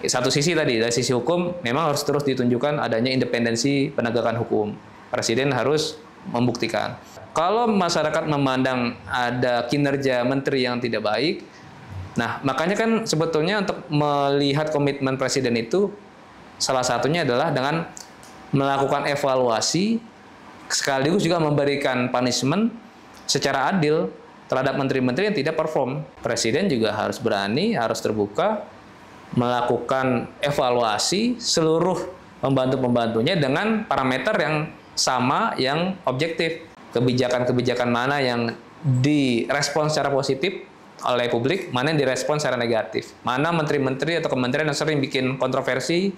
Satu sisi tadi, dari sisi hukum memang harus terus ditunjukkan adanya independensi penegakan hukum. Presiden harus membuktikan. Kalau masyarakat memandang ada kinerja menteri yang tidak baik, nah makanya kan sebetulnya untuk melihat komitmen presiden itu salah satunya adalah dengan melakukan evaluasi sekaligus juga memberikan punishment secara adil terhadap menteri-menteri yang tidak perform. Presiden juga harus berani, harus terbuka melakukan evaluasi seluruh pembantu-pembantunya dengan parameter yang sama, yang objektif. Kebijakan-kebijakan mana yang direspon secara positif oleh publik, mana yang direspon secara negatif. Mana menteri-menteri atau kementerian yang sering bikin kontroversi,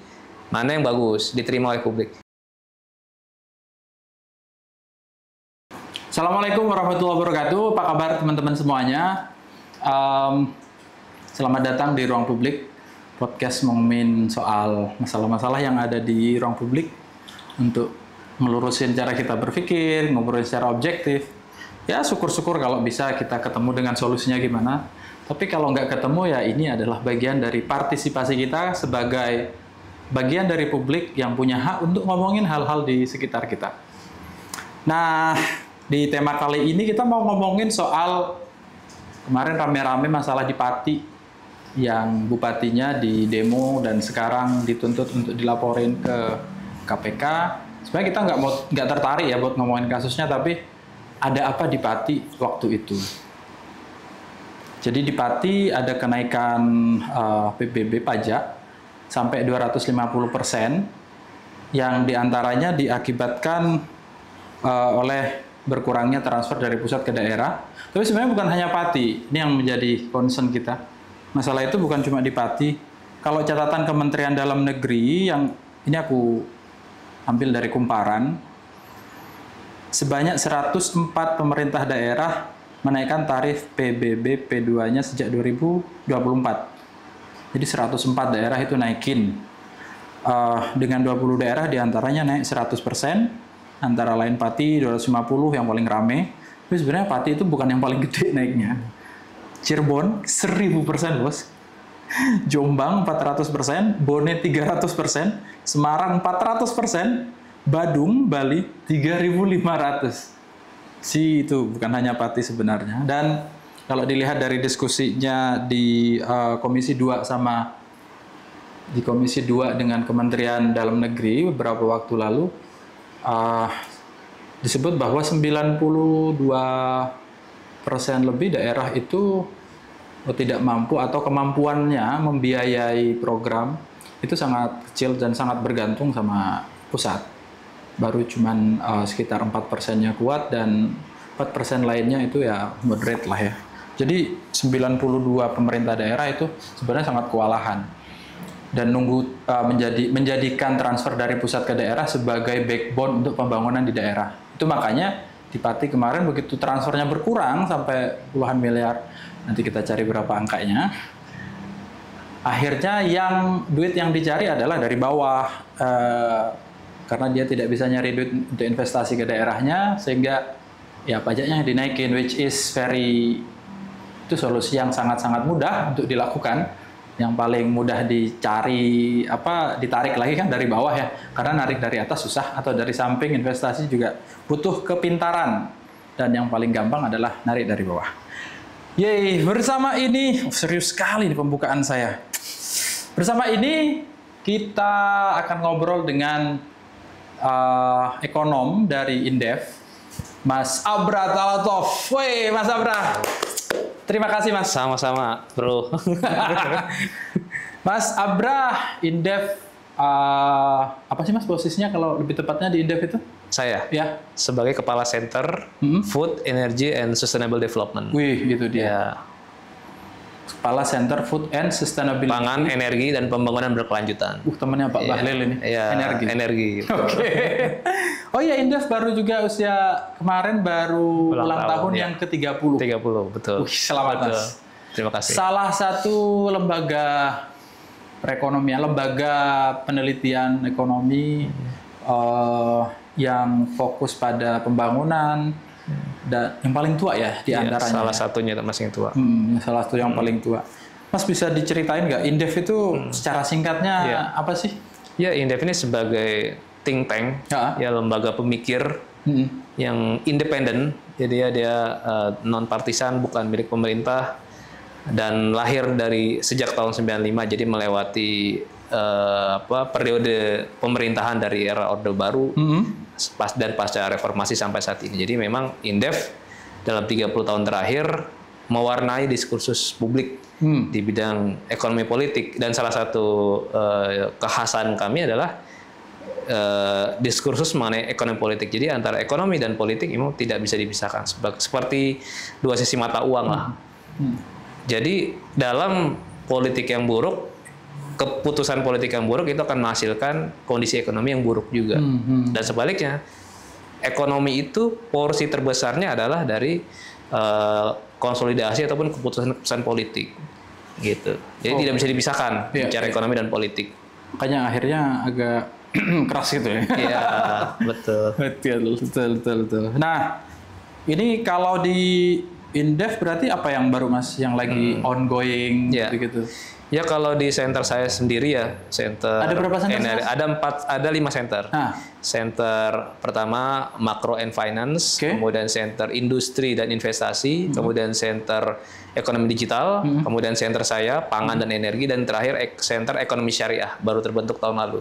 mana yang bagus, diterima oleh publik. Assalamualaikum warahmatullahi wabarakatuh. Apa kabar teman-teman semuanya? Selamat datang di Ruang Publik, podcast ngomongin soal masalah-masalah yang ada di ruang publik untuk melurusin cara kita berpikir, ngobrolin secara objektif. Ya syukur-syukur kalau bisa kita ketemu dengan solusinya gimana. Tapi kalau nggak ketemu ya ini adalah bagian dari partisipasi kita sebagai bagian dari publik yang punya hak untuk ngomongin hal-hal di sekitar kita. Nah, di tema kali ini kita mau ngomongin soal kemarin rame-rame masalah di Pati yang bupatinya di demo dan sekarang dituntut untuk dilaporin ke KPK. Sebenarnya kita nggak tertarik ya buat ngomongin kasusnya, tapi ada apa di Pati waktu itu? Jadi di Pati ada kenaikan PBB pajak sampai 250%, yang diantaranya diakibatkan oleh berkurangnya transfer dari pusat ke daerah. Tapi sebenarnya bukan hanya Pati, ini yang menjadi concern kita. Masalah itu bukan cuma di Pati. Kalau catatan Kementerian Dalam Negeri yang ini aku ambil dari Kumparan, sebanyak 104 pemerintah daerah menaikkan tarif PBB P2-nya sejak 2024. Jadi 104 daerah itu naikin. Dengan 20 daerah diantaranya naik 100%, antara lain Pati 250 yang paling rame. Tapi sebenarnya Pati itu bukan yang paling gede naiknya. Cirebon 1000% bos, Jombang 400%, Bone 300%, Semarang 400%, Badung, Bali 3.500. Itu bukan hanya Pati sebenarnya. Dan kalau dilihat dari diskusinya di Komisi 2 dengan Kementerian Dalam Negeri beberapa waktu lalu, disebut bahwa 92% lebih daerah itu tidak mampu atau kemampuannya membiayai program itu sangat kecil dan sangat bergantung sama pusat. Baru cuman sekitar 4%-nya kuat dan 4% lainnya itu ya moderate lah ya. Jadi 92 pemerintah daerah itu sebenarnya sangat kewalahan dan menjadikan transfer dari pusat ke daerah sebagai backbone untuk pembangunan di daerah. Itu makanya di Pati kemarin begitu transfernya berkurang sampai puluhan miliar, nanti kita cari berapa angkanya, akhirnya duit yang dicari adalah dari bawah, karena dia tidak bisa nyari duit untuk investasi ke daerahnya, sehingga ya pajaknya dinaikin, which is itu solusi yang sangat-sangat mudah untuk dilakukan. Yang paling mudah ditarik lagi kan dari bawah ya, karena narik dari atas susah, atau dari samping investasi juga butuh kepintaran, dan yang paling gampang adalah narik dari bawah. Yeay, bersama ini serius sekali nih pembukaan saya. Bersama ini kita akan ngobrol dengan ekonom dari Indef, Mas Abra Talatov. Woi, Mas Abra. Terima kasih Mas. Sama-sama, bro. Mas Abra, Indef, apa sih Mas posisinya kalau lebih tepatnya di Indef itu? Saya ya sebagai Kepala Center Food, Energy, and Sustainable Development. Wih, itu dia. Ya. Kepala Center Food and Sustainability. Pangan, energi, dan pembangunan berkelanjutan. Temannya Pak Bahlil ini. Iya, energi. Oke. Oh iya, Indef baru juga kemarin baru ulang tahun yang ke-30. 30, betul. Selamat betul. Mas. Terima kasih. Salah satu lembaga perekonomian, lembaga penelitian ekonomi yang fokus pada pembangunan, dan yang paling tua ya di antaranya. Salah satunya termasuk yang tua. Salah satu yang paling tua. Mas bisa diceritain nggak Indef itu secara singkatnya Iya. apa sih? Ya, Indef ini sebagai think tank, ya lembaga pemikir yang independen. Jadi dia non partisan, bukan milik pemerintah, dan lahir dari sejak tahun 95. Jadi melewati periode pemerintahan dari era Orde Baru dan pasca reformasi sampai saat ini. Jadi memang Indef dalam 30 tahun terakhir mewarnai diskursus publik di bidang ekonomi politik, dan salah satu kekhasan kami adalah diskursus mengenai ekonomi politik. Jadi antara ekonomi dan politik memang tidak bisa dipisahkan, seperti dua sisi mata uang lah. Jadi dalam politik yang buruk, keputusan politik yang buruk itu akan menghasilkan kondisi ekonomi yang buruk juga. Dan sebaliknya, ekonomi itu porsi terbesarnya adalah dari konsolidasi ataupun keputusan politik, gitu. Jadi tidak bisa dipisahkan bicara ekonomi dan politik. Makanya akhirnya agak keras gitu ya. Iya, betul. Betul. Nah, ini kalau di Indef berarti apa yang baru Mas, yang lagi ongoing gitu-gitu? Ya, kalau di center saya sendiri ya, center ada berapa center? Ada 5 center. Center pertama makro and finance, kemudian center industri dan investasi, kemudian center ekonomi digital, kemudian center saya pangan dan energi, dan terakhir center ekonomi syariah baru terbentuk tahun lalu.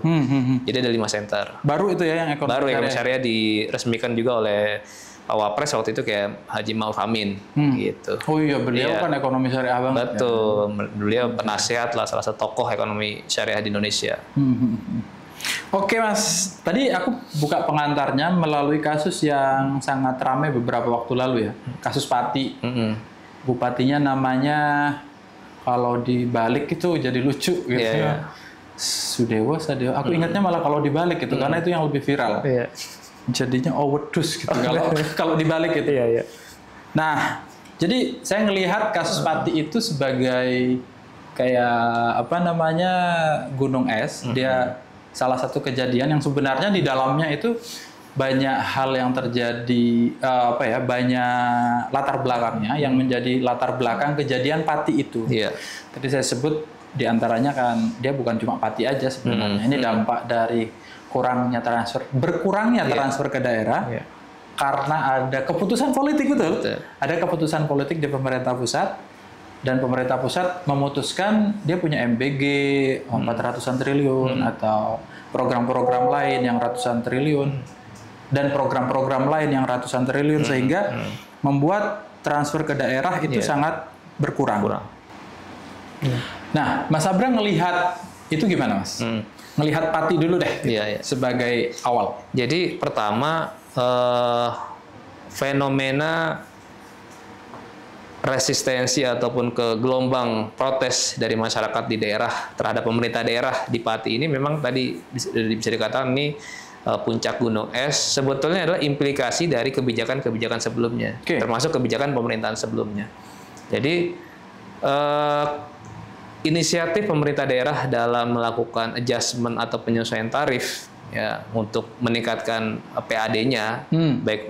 Jadi ada 5 center. Baru itu ya yang ekonomi baru syariah. Ekonomi syariah diresmikan juga oleh Pak Wapres waktu itu, kayak Haji Ma'ruf Amin gitu. Oh iya, beliau kan ekonomi syariah banget. Betul, beliau penasihat lah, salah satu tokoh ekonomi syariah di Indonesia. Oke Mas, tadi aku buka pengantarnya melalui kasus yang sangat ramai beberapa waktu lalu ya, kasus Pati. Bupatinya namanya kalau dibalik itu jadi lucu gitu ya. Sadewo. Aku ingatnya malah kalau dibalik gitu, karena itu yang lebih viral. Jadinya overdose gitu kalau dibalik gitu. Nah, jadi saya ngelihat kasus Pati itu sebagai kayak gunung es. Dia salah satu kejadian yang sebenarnya di dalamnya itu banyak hal yang terjadi, banyak latar belakangnya yang menjadi latar belakang kejadian Pati itu. Tadi saya sebut diantaranya kan dia bukan cuma Pati aja sebenarnya. Ini dampak dari berkurangnya transfer ke daerah karena ada keputusan politik, betul. Ada keputusan politik di pemerintah pusat, dan pemerintah pusat memutuskan dia punya MBG 400-an triliun atau program-program lain yang ratusan triliun dan program-program lain yang ratusan triliun, sehingga membuat transfer ke daerah itu sangat berkurang. Nah, Mas Abra ngelihat itu gimana, Mas? Melihat Pati dulu deh, sebagai awal. Jadi pertama, fenomena resistensi ataupun ke gelombang protes dari masyarakat di daerah terhadap pemerintah daerah di Pati ini memang tadi bisa dikatakan ini puncak gunung es. Sebetulnya adalah implikasi dari kebijakan-kebijakan sebelumnya, termasuk kebijakan pemerintahan sebelumnya. Jadi inisiatif pemerintah daerah dalam melakukan adjustment atau penyesuaian tarif ya untuk meningkatkan PAD-nya, baik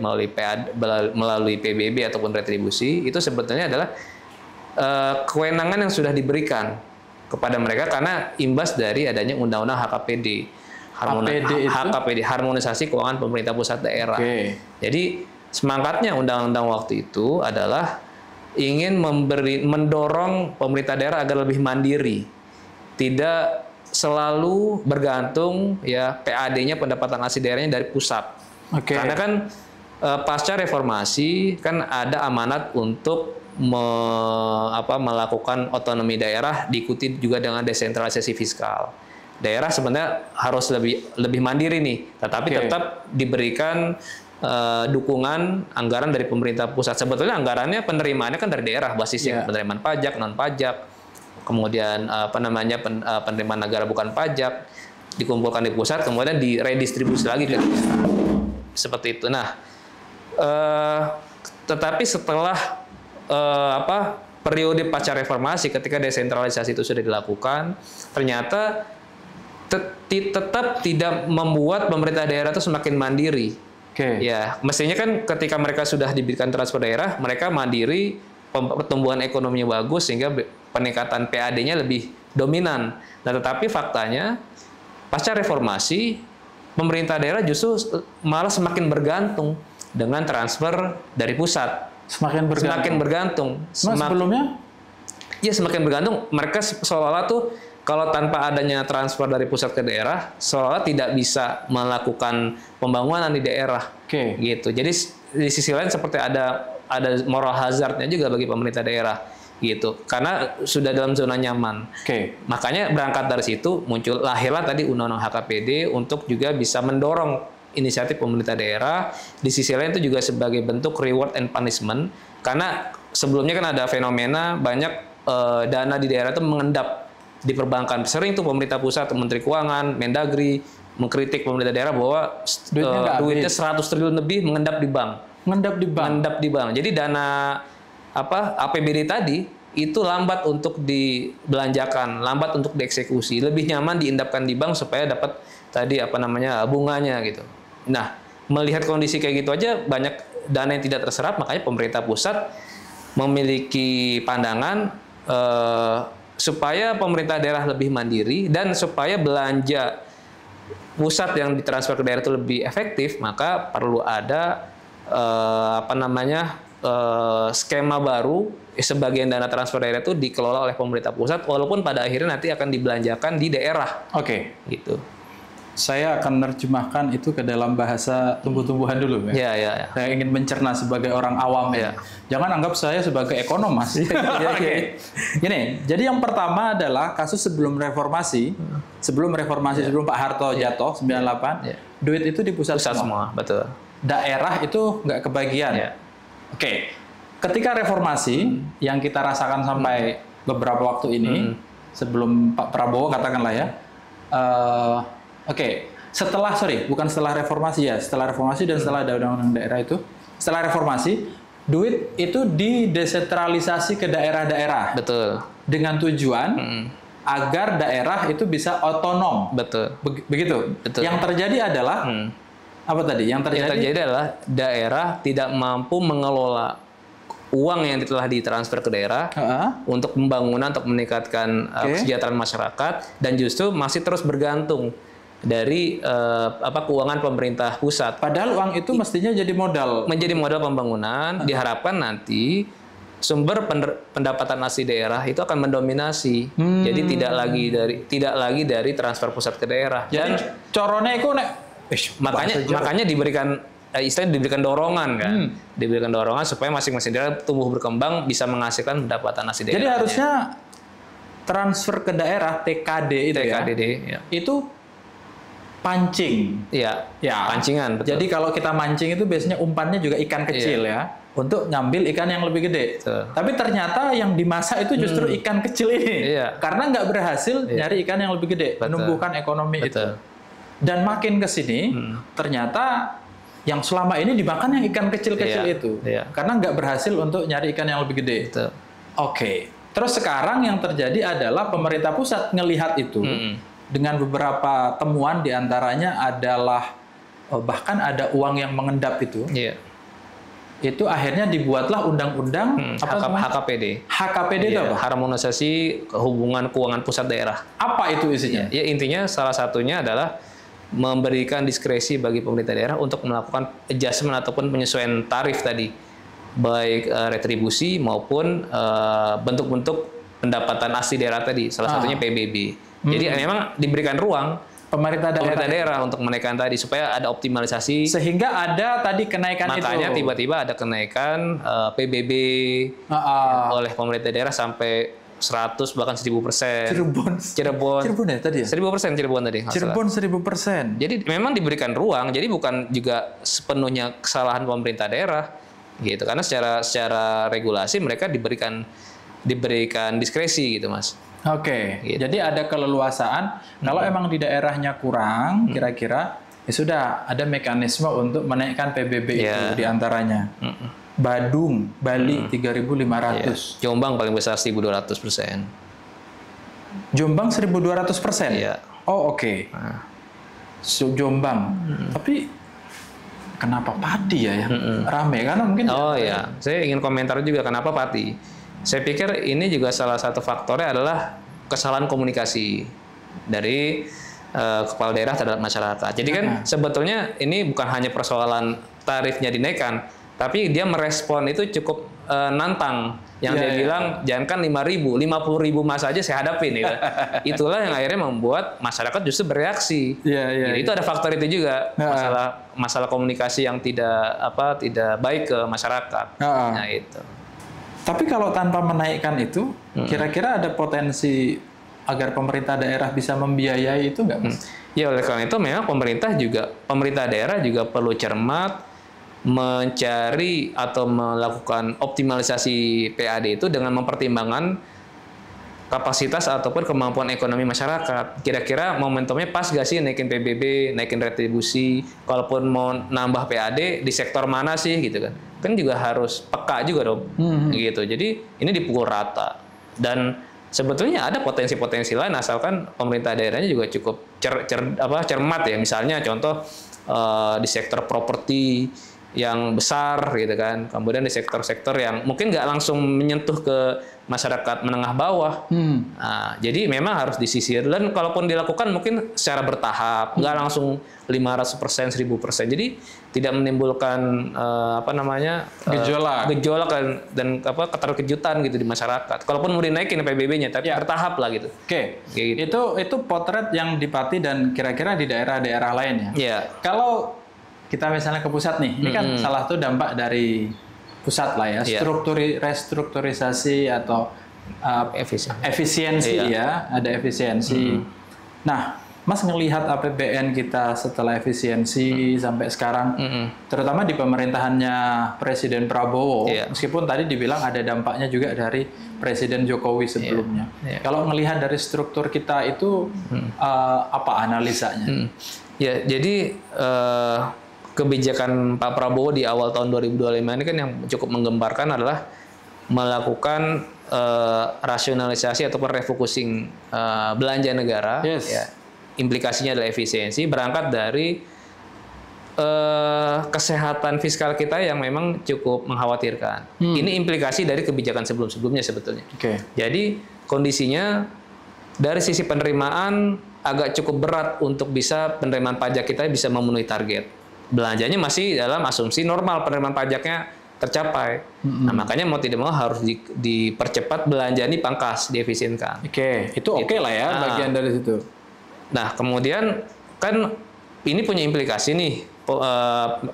melalui PBB ataupun retribusi, itu sebetulnya adalah kewenangan yang sudah diberikan kepada mereka karena imbas dari adanya undang-undang HKPD, harmonisasi keuangan pemerintah pusat daerah. Jadi semangatnya undang-undang waktu itu adalah ingin mendorong pemerintah daerah agar lebih mandiri, tidak selalu bergantung ya PAD-nya, pendapatan asli daerahnya dari pusat. Karena kan pasca reformasi kan ada amanat untuk melakukan otonomi daerah, diikuti juga dengan desentralisasi fiskal. Daerah sebenarnya harus lebih mandiri nih, tetapi tetap diberikan dukungan anggaran dari pemerintah pusat. Sebetulnya anggarannya penerimaannya kan dari daerah, basisnya penerimaan pajak, non pajak, kemudian penerimaan negara bukan pajak dikumpulkan di pusat, kemudian diredistribusi lagi ke daerah. Seperti itu. Nah, tetapi setelah periode pasca reformasi, ketika desentralisasi itu sudah dilakukan, ternyata tetap tidak membuat pemerintah daerah itu semakin mandiri. Ya, mestinya kan ketika mereka sudah diberikan transfer daerah, mereka mandiri, pertumbuhan ekonominya bagus, sehingga peningkatan PAD-nya lebih dominan. Nah, tetapi faktanya pasca reformasi pemerintah daerah justru malah semakin bergantung dengan transfer dari pusat. Semakin bergantung. Sebelumnya? Ya, semakin bergantung. Mereka seolah-olah tuh kalau tanpa adanya transfer dari pusat ke daerah, seolah-olah tidak bisa melakukan pembangunan di daerah. Oke. Gitu. Jadi di sisi lain seperti ada moral hazardnya juga bagi pemerintah daerah. Gitu, karena sudah dalam zona nyaman. Makanya berangkat dari situ lahirlah tadi Undang-Undang HKPD untuk juga bisa mendorong inisiatif pemerintah daerah. Di sisi lain itu juga sebagai bentuk reward and punishment, karena sebelumnya kan ada fenomena banyak dana di daerah itu mengendap di perbankan. Sering tuh pemerintah pusat, Menteri Keuangan, Mendagri mengkritik pemerintah daerah bahwa duitnya 100 triliun lebih mengendap di bank. Mengendap di bank. Jadi dana APBD tadi itu lambat untuk dibelanjakan, lambat untuk dieksekusi, lebih nyaman diendapkan di bank supaya dapat tadi bunganya gitu. Nah, melihat kondisi kayak gitu aja banyak dana yang tidak terserap, makanya pemerintah pusat memiliki pandangan supaya pemerintah daerah lebih mandiri dan supaya belanja pusat yang ditransfer ke daerah itu lebih efektif, maka perlu ada skema baru, sebagian dana transfer daerah itu dikelola oleh pemerintah pusat, walaupun pada akhirnya nanti akan dibelanjakan di daerah. Gitu. Saya akan menerjemahkan itu ke dalam bahasa tumbuh-tumbuhan dulu, ya. Saya ingin mencerna sebagai orang awam, ya. Jangan anggap saya sebagai ekonom, Mas. Gini, jadi yang pertama adalah kasus sebelum reformasi, sebelum Pak Harto jatuh 98, duit itu di pusat semua. Betul. Daerah itu nggak kebagian. Ketika reformasi yang kita rasakan sampai beberapa waktu ini, sebelum Pak Prabowo katakanlah ya, setelah reformasi dan setelah ada undang-undang daerah itu, setelah reformasi, duit itu didesentralisasi ke daerah-daerah. Betul. Dengan tujuan agar daerah itu bisa otonom. Betul. Begitu. Betul. Yang terjadi adalah apa tadi? Yang terjadi adalah daerah tidak mampu mengelola uang yang telah ditransfer ke daerah untuk pembangunan, untuk meningkatkan kesejahteraan masyarakat, dan justru masih terus bergantung dari keuangan pemerintah pusat. Padahal uang itu mestinya jadi modal. Menjadi modal pembangunan, diharapkan nanti sumber pendapatan asli daerah itu akan mendominasi. Jadi tidak lagi dari transfer pusat ke daerah. Jadi corone itu makanya diberikan istilahnya diberikan dorongan kan, diberikan dorongan supaya masing-masing daerah tumbuh berkembang bisa menghasilkan pendapatan asli daerah. Jadi harusnya transfer ke daerah TKD itu pancing. Iya, pancingan. Betul. Jadi kalau kita mancing itu biasanya umpannya juga ikan kecil ya, untuk ngambil ikan yang lebih gede. Betul. Tapi ternyata yang dimasak itu justru ikan kecil ini, karena nggak berhasil nyari ikan yang lebih gede, menumbuhkan ekonomi itu. Dan makin ke sini, ternyata yang selama ini dimakan yang ikan kecil-kecil itu, karena nggak berhasil untuk nyari ikan yang lebih gede. Terus sekarang yang terjadi adalah pemerintah pusat ngelihat itu dengan beberapa temuan, diantaranya adalah bahkan ada uang yang mengendap itu. Itu akhirnya dibuatlah undang-undang HKPD. HKPD itu apa? Harmonisasi hubungan keuangan pusat daerah. Apa itu isinya? Ya, intinya salah satunya adalah memberikan diskresi bagi pemerintah daerah untuk melakukan adjustment ataupun penyesuaian tarif tadi, baik retribusi maupun bentuk-bentuk pendapatan asli daerah tadi, salah satunya PBB. Jadi memang diberikan ruang pemerintah daerah untuk menaikkan tadi supaya ada optimalisasi, sehingga ada tadi kenaikan. Makanya tiba-tiba ada kenaikan PBB oleh pemerintah daerah sampai 100 bahkan 1000%. Cirebon ya tadi ya? 1000% Cirebon tadi. Cirebon 1000%. Jadi memang diberikan ruang, jadi bukan juga sepenuhnya kesalahan pemerintah daerah gitu. Karena secara regulasi mereka diberikan diskresi gitu, Mas. Gitu. Jadi ada keleluasaan. Kalau emang di daerahnya kurang, kira-kira ya sudah ada mekanisme untuk menaikkan PBB itu diantaranya. Badung, Bali 3.500. Jombang paling besar 1.200%. Jombang 1.200%. Jombang. Tapi kenapa Pati ya yang rame? Karena mungkin. Saya ingin komentar juga kenapa Pati. Saya pikir ini juga salah satu faktornya adalah kesalahan komunikasi dari kepala daerah terhadap masyarakat. Jadi kan sebetulnya ini bukan hanya persoalan tarifnya dinaikkan, tapi dia merespon itu cukup nantang. Yang dia bilang jangankan 5.000, 50.000 mas aja saya hadapin ya. Itulah yang akhirnya membuat masyarakat justru bereaksi. Itu ada faktor itu juga, masalah komunikasi yang tidak baik ke masyarakat. Nah itu. Tapi kalau tanpa menaikkan itu, kira-kira ada potensi agar pemerintah daerah bisa membiayai itu nggak, Mas? Ya oleh karena itu memang pemerintah daerah juga perlu cermat mencari atau melakukan optimalisasi PAD itu dengan mempertimbangkan kapasitas ataupun kemampuan ekonomi masyarakat. Kira-kira momentumnya pas gak sih naikin PBB, naikin retribusi, kalaupun mau nambah PAD di sektor mana sih gitu kan. Kan juga harus peka juga dong. Gitu. Jadi ini dipukul rata. Dan sebetulnya ada potensi-potensi lain asalkan pemerintah daerahnya juga cukup cermat ya. Misalnya contoh di sektor properti yang besar gitu kan, kemudian di sektor-sektor yang mungkin nggak langsung menyentuh ke masyarakat menengah bawah. Nah, jadi memang harus disisir dan kalaupun dilakukan mungkin secara bertahap, nggak langsung 500%, 1000%. Jadi tidak menimbulkan gejolak dan keterkejutan gitu di masyarakat. Kalaupun mau dinaikin PBB-nya, tapi bertahap lah gitu. Gitu. Itu potret yang di Pati dan kira-kira di daerah-daerah lain ya. Kalau kita misalnya ke pusat nih, ini kan salah satu dampak dari pusat lah ya, restrukturisasi atau efisiensi ya, ada efisiensi. Nah, Mas ngelihat APBN kita setelah efisiensi sampai sekarang, terutama di pemerintahannya Presiden Prabowo, meskipun tadi dibilang ada dampaknya juga dari Presiden Jokowi sebelumnya. Kalau melihat dari struktur kita itu, apa analisanya? Ya, jadi kebijakan Pak Prabowo di awal tahun 2025 ini kan yang cukup menggembarkan adalah melakukan rasionalisasi ataupun refocusing belanja negara. Ya, implikasinya adalah efisiensi, berangkat dari kesehatan fiskal kita yang memang cukup mengkhawatirkan. Ini implikasi dari kebijakan sebelum-sebelumnya sebetulnya. Jadi kondisinya dari sisi penerimaan agak cukup berat untuk bisa penerimaan pajak kita bisa memenuhi target. Belanjanya masih dalam asumsi normal, penerimaan pajaknya tercapai. Nah, makanya mau tidak mau harus dipercepat belanja ini pangkas, diefisienkan. Itu oke lah ya, bagian dari situ. Nah, kemudian kan ini punya implikasi nih,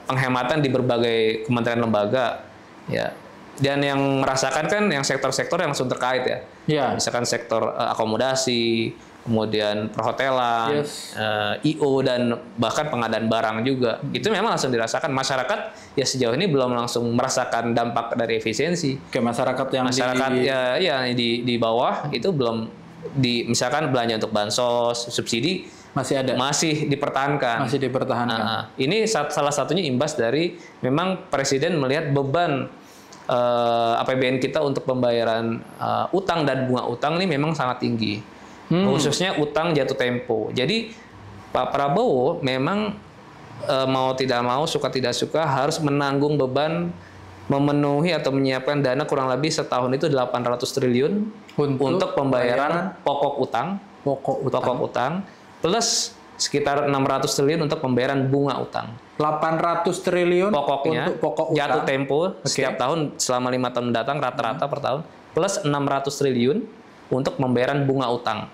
penghematan di berbagai kementerian lembaga. Ya. Dan yang merasakan kan yang sektor-sektor yang langsung terkait ya. Misalkan sektor akomodasi, kemudian perhotelan, IO dan bahkan pengadaan barang juga. Itu memang langsung dirasakan masyarakat ya, sejauh ini belum langsung merasakan dampak dari efisiensi. Masyarakat yang di bawah itu belum misalkan belanja untuk bansos, subsidi masih dipertahankan. Ini salah satunya imbas dari memang Presiden melihat beban APBN kita untuk pembayaran utang dan bunga utang ini memang sangat tinggi. Khususnya utang jatuh tempo. Jadi Pak Prabowo memang mau tidak mau, suka tidak suka harus menanggung beban memenuhi atau menyiapkan dana kurang lebih setahun itu 800 triliun untuk pembayaran pokok utang plus sekitar 600 triliun untuk pembayaran bunga utang. 800 triliun pokoknya untuk pokok utang jatuh tempo setiap tahun selama 5 tahun mendatang rata-rata per tahun, plus 600 triliun untuk pembayaran bunga utang.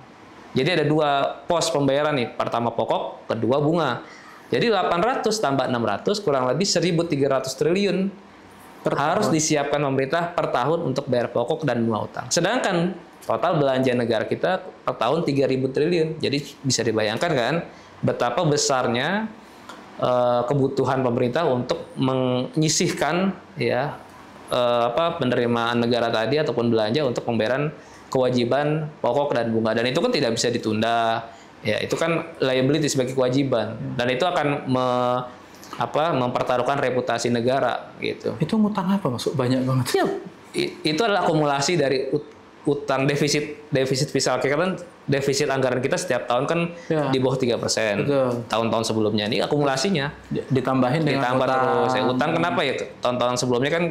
Jadi ada dua pos pembayaran nih, pertama pokok, kedua bunga. Jadi 800 tambah 600 kurang lebih 1.300 triliun harus disiapkan pemerintah per tahun untuk bayar pokok dan bunga utang. Sedangkan total belanja negara kita per tahun 3.000 triliun. Jadi bisa dibayangkan kan betapa besarnya kebutuhan pemerintah untuk menyisihkan ya penerimaan negara tadi ataupun belanja untuk pembayaran kewajiban pokok dan bunga, dan itu kan tidak bisa ditunda ya, itu kan liability sebagai kewajiban dan itu akan mempertaruhkan reputasi negara gitu. Itu ngutang apa masuk banyak banget ya, itu adalah akumulasi dari utang defisit fiskal kita kan, defisit anggaran kita setiap tahun kan di bawah 3%. Tahun-tahun sebelumnya ini akumulasinya ditambah terus ya, utang kenapa ya, tahun-tahun sebelumnya kan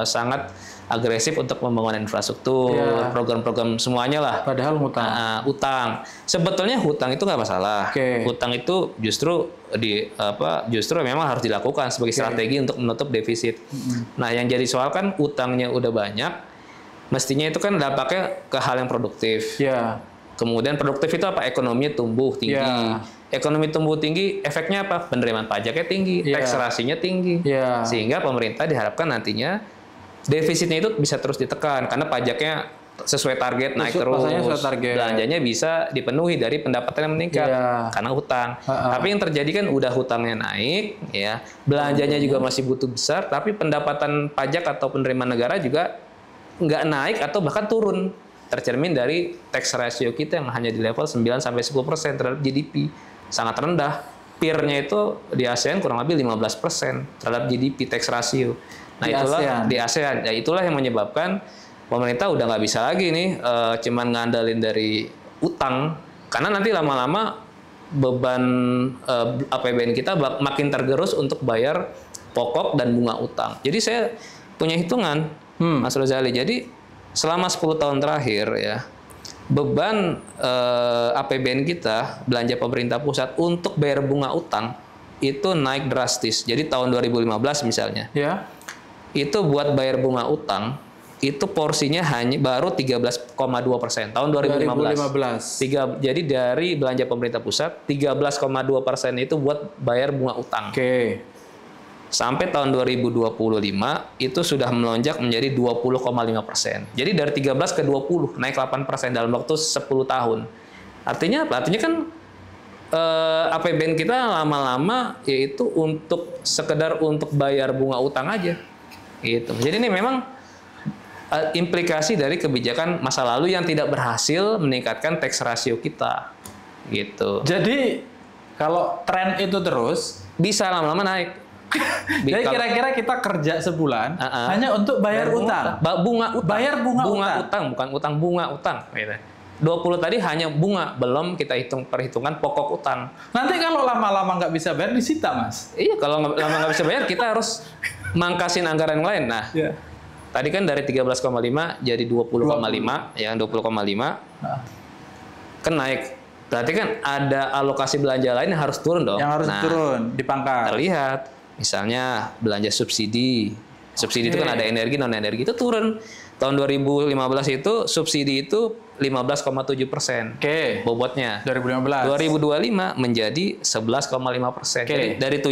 sangat agresif untuk pembangunan infrastruktur, program-program semuanya lah. Padahal hutang. Utang. Sebetulnya hutang itu nggak masalah. Hutang itu justru justru memang harus dilakukan sebagai strategi untuk menutup defisit. Nah, yang jadi soal kan utangnya udah banyak, mestinya itu kan dampaknya ke hal yang produktif. Kemudian produktif itu apa? Ekonominya tumbuh tinggi. Ekonomi tumbuh tinggi, efeknya apa? Penerimaan pajaknya tinggi, tax rasinya tinggi. Sehingga pemerintah diharapkan nantinya defisitnya itu bisa terus ditekan karena pajaknya sesuai target naik terus. Belanjanya bisa dipenuhi dari pendapatan yang meningkat karena hutang. Tapi yang terjadi kan udah hutangnya naik, ya, belanjanya juga masih butuh besar, tapi pendapatan pajak atau penerimaan negara juga nggak naik atau bahkan turun. Tercermin dari tax ratio kita yang hanya di level 9-10% terhadap GDP, sangat rendah. Peer-nya itu di ASEAN kurang lebih 15% terhadap GDP tax ratio. Nah, di ASEAN, ya itulah yang menyebabkan pemerintah udah nggak bisa lagi nih cuman ngandalin dari utang, karena nanti lama-lama beban APBN kita makin tergerus untuk bayar pokok dan bunga utang. Jadi saya punya hitungan, Mas Rozali. Jadi selama 10 tahun terakhir ya, beban APBN kita, belanja pemerintah pusat untuk bayar bunga utang itu naik drastis. Jadi tahun 2015 misalnya. Itu buat bayar bunga utang itu porsinya hanya baru 13,2% tahun 2015. Jadi dari belanja pemerintah pusat 13,2% itu buat bayar bunga utang. Sampai tahun 2025 itu sudah melonjak menjadi 20,5%. Jadi dari 13 ke 20 naik 8% dalam waktu 10 tahun. Artinya apa? Artinya kan APBN kita lama-lama yaitu sekedar untuk bayar bunga utang aja. Gitu. Jadi ini memang implikasi dari kebijakan masa lalu yang tidak berhasil meningkatkan tax ratio kita. Gitu. Jadi kalau tren itu terus bisa lama-lama naik. Jadi kira-kira kita kerja sebulan hanya untuk bayar utang. Bunga utang. Bayar bunga utang, bukan utang, bunga utang. Gitu. 20 tadi hanya bunga, belum kita perhitungan pokok utang. Nanti kalau lama-lama nggak bisa bayar disita, Mas. Iya, kalau lama nggak bisa bayar kita harus mangkasin anggaran yang lain. Nah, tadi kan dari 13,5 jadi 20,5, ya 20,5 kan naik. Berarti kan ada alokasi belanja lain yang harus turun dong. Yang harus turun, dipangkas. Terlihat, misalnya belanja subsidi. Subsidi itu kan ada energi, non energi itu turun. Tahun 2015 itu subsidi itu 15,7% bobotnya. 2015. 2025 menjadi 11,5%. Jadi dari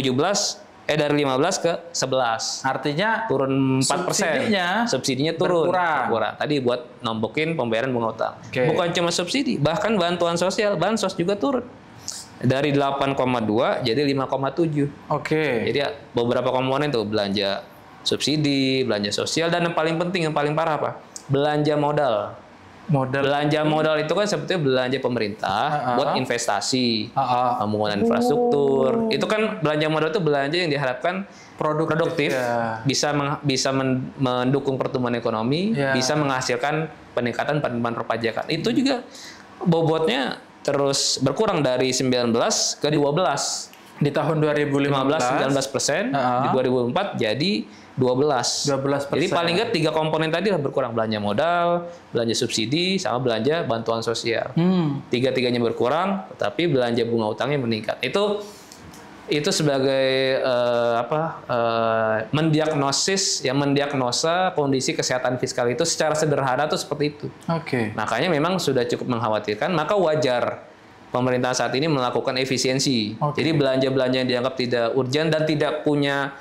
15 ke 11. Artinya turun 4%. Subsidinya turun. Berkurang. Tadi buat nombokin pembayaran bunga utang. Bukan cuma subsidi, bahkan bantuan sosial, bansos juga turun. Dari 8,2 jadi 5,7. Jadi beberapa komponen tuh belanja subsidi, belanja sosial, dan yang paling penting, yang paling parah apa? Belanja modal. Belanja modal itu kan sebetulnya belanja pemerintah buat investasi, pembangunan infrastruktur. Itu kan belanja modal itu belanja yang diharapkan produktif, bisa mendukung pertumbuhan ekonomi, bisa menghasilkan peningkatan penerimaan perpajakan. Itu juga bobotnya terus berkurang dari 19 ke 12. Di tahun 2015 19%, di 2004 jadi 12%. Jadi paling nggak 3 komponen tadi lah berkurang, belanja modal, belanja subsidi, sama belanja bantuan sosial. Tiga-tiganya berkurang, tetapi belanja bunga utangnya meningkat. Itu sebagai mendiagnosa kondisi kesehatan fiskal itu secara sederhana tuh seperti itu. Makanya memang sudah cukup mengkhawatirkan, maka wajar pemerintah saat ini melakukan efisiensi. Jadi belanja-belanja yang dianggap tidak urgent dan tidak punya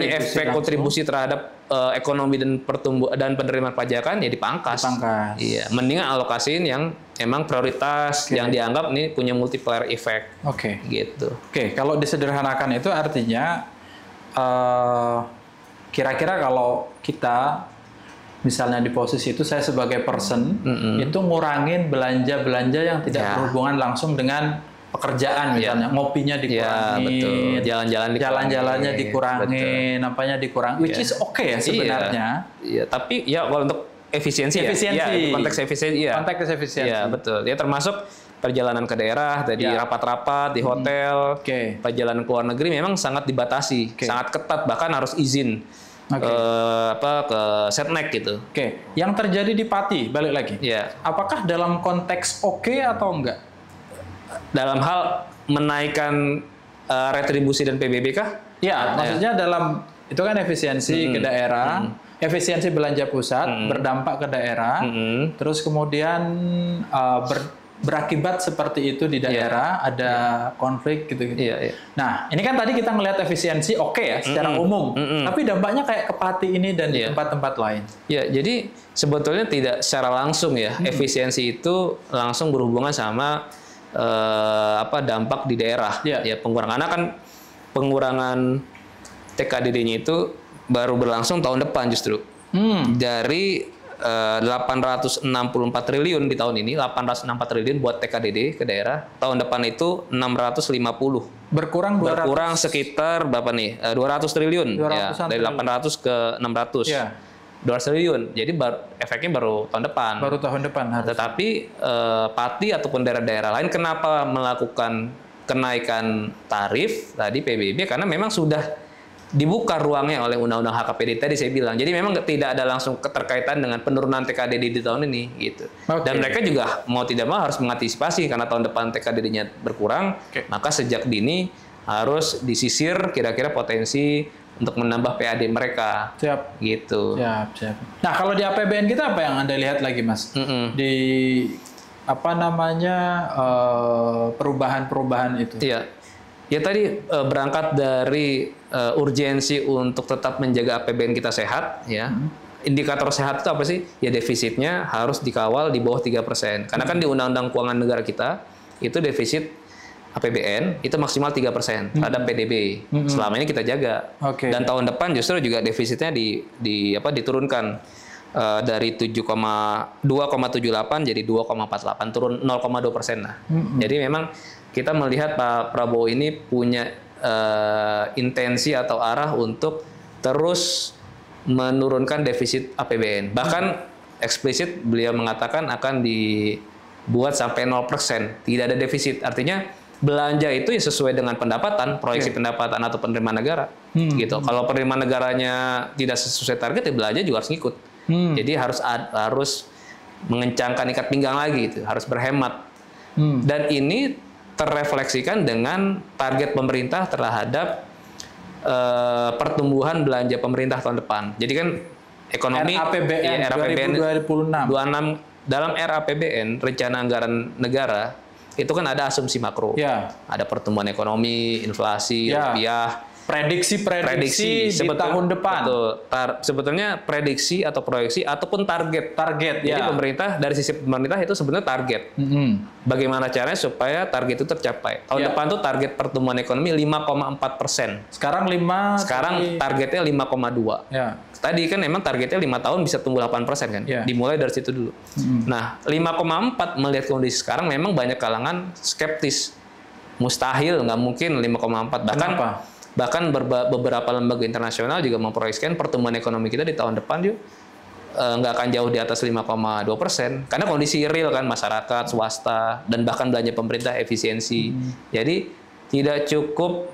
efek kontribusi terhadap ekonomi dan pertumbuhan dan penerimaan pajakan ya dipangkas. Iya, mendingan alokasiin yang emang prioritas yang dianggap nih punya multiplier effect. Gitu. Kalau disederhanakan itu artinya kira-kira kalau kita misalnya di posisi itu saya sebagai person itu ngurangin belanja-belanja yang tidak berhubungan langsung dengan pekerjaan, misalnya ngopinya dikurangin, jalan-jalannya dikurangin, nampaknya dikurangin, which is ya sebenarnya. Iya, tapi ya kalau untuk efisiensi. Konteks efisiensi. Iya, betul. Ya termasuk perjalanan ke daerah, tadi rapat-rapat di hotel, perjalanan ke luar negeri memang sangat dibatasi, sangat ketat, bahkan harus izin. ke setnek gitu. Oke, yang terjadi di Pati balik lagi. Ya, Apakah dalam konteks oke atau enggak? dalam hal menaikkan retribusi dan PBB kah? Ya, maksudnya dalam itu kan efisiensi ke daerah, efisiensi belanja pusat berdampak ke daerah, terus kemudian berakibat seperti itu di daerah, ada konflik gitu-gitu. Iya. Nah, ini kan tadi kita melihat efisiensi oke ya secara umum, tapi dampaknya kayak ke Pati ini dan di tempat-tempat lain. Ya, jadi sebetulnya tidak secara langsung ya, efisiensi itu langsung berhubungan sama dampak di daerah. Ya, pengurangan kan pengurangan TKDD-nya itu baru berlangsung tahun depan justru. Dari 864 triliun di tahun ini, 864 triliun buat TKDD ke daerah. Tahun depan itu 650. Berkurang 200. Berkurang sekitar berapa nih? 200 triliun. Ya, dari 800 ke 600. Ya. 200 triliun. Jadi efeknya baru tahun depan. Baru tahun depan harus. Tetapi Pati ataupun daerah-daerah lain kenapa melakukan kenaikan tarif tadi PBB? Karena memang sudah dibuka ruangnya oleh Undang-Undang HKPD tadi saya bilang. Jadi memang tidak ada langsung keterkaitan dengan penurunan TKDD di tahun ini gitu. Dan mereka juga mau tidak mau harus mengantisipasi karena tahun depan TKDD-nya berkurang, maka sejak dini harus disisir kira-kira potensi untuk menambah PAD mereka. Siap. Gitu. Siap. Nah, kalau di APBN kita apa yang Anda lihat lagi, Mas? Di perubahan-perubahan itu. Iya. Ya tadi berangkat dari urgensi untuk tetap menjaga APBN kita sehat, ya. Indikator sehat itu apa sih? Ya defisitnya harus dikawal di bawah 3%. Karena kan di Undang-Undang Keuangan Negara kita itu defisit APBN itu maksimal 3% terhadap PDB. Selama ini kita jaga. Dan tahun depan justru juga defisitnya diturunkan dari 2,78 jadi 2,48, turun 0,2%. Nah. Jadi memang kita melihat Pak Prabowo ini punya intensi atau arah untuk terus menurunkan defisit APBN. Bahkan eksplisit beliau mengatakan akan dibuat sampai 0%, tidak ada defisit. Artinya belanja itu ya sesuai dengan pendapatan, proyeksi pendapatan atau penerimaan negara. Gitu. Kalau penerimaan negaranya tidak sesuai target, ya belanja juga harus ngikut. Jadi harus mengencangkan ikat pinggang lagi, gitu. Harus berhemat. Dan ini terrefleksikan dengan target pemerintah terhadap pertumbuhan belanja pemerintah tahun depan. Jadi kan ekonomi RAPBN 2026 dalam RAPBN rencana anggaran negara itu kan ada asumsi makro, ada pertumbuhan ekonomi, inflasi, rupiah. Prediksi di tahun depan. Betul. Sebetulnya prediksi atau proyeksi ataupun target. Jadi pemerintah dari sisi pemerintah itu sebenarnya target. Bagaimana caranya supaya target itu tercapai? Tahun depan tuh target pertumbuhan ekonomi 5,4%. Sekarang targetnya 5,2. Tadi kan memang targetnya 5 tahun bisa tumbuh 8% kan. Dimulai dari situ dulu. Nah, 5,4 melihat kondisi sekarang memang banyak kalangan skeptis. Mustahil, nggak mungkin 5,4. Bahkan beberapa lembaga internasional juga memproyeksikan pertumbuhan ekonomi kita di tahun depan juga nggak akan jauh di atas 5,2%. Karena kondisi real kan masyarakat, swasta, dan bahkan belanja pemerintah efisiensi. Jadi tidak cukup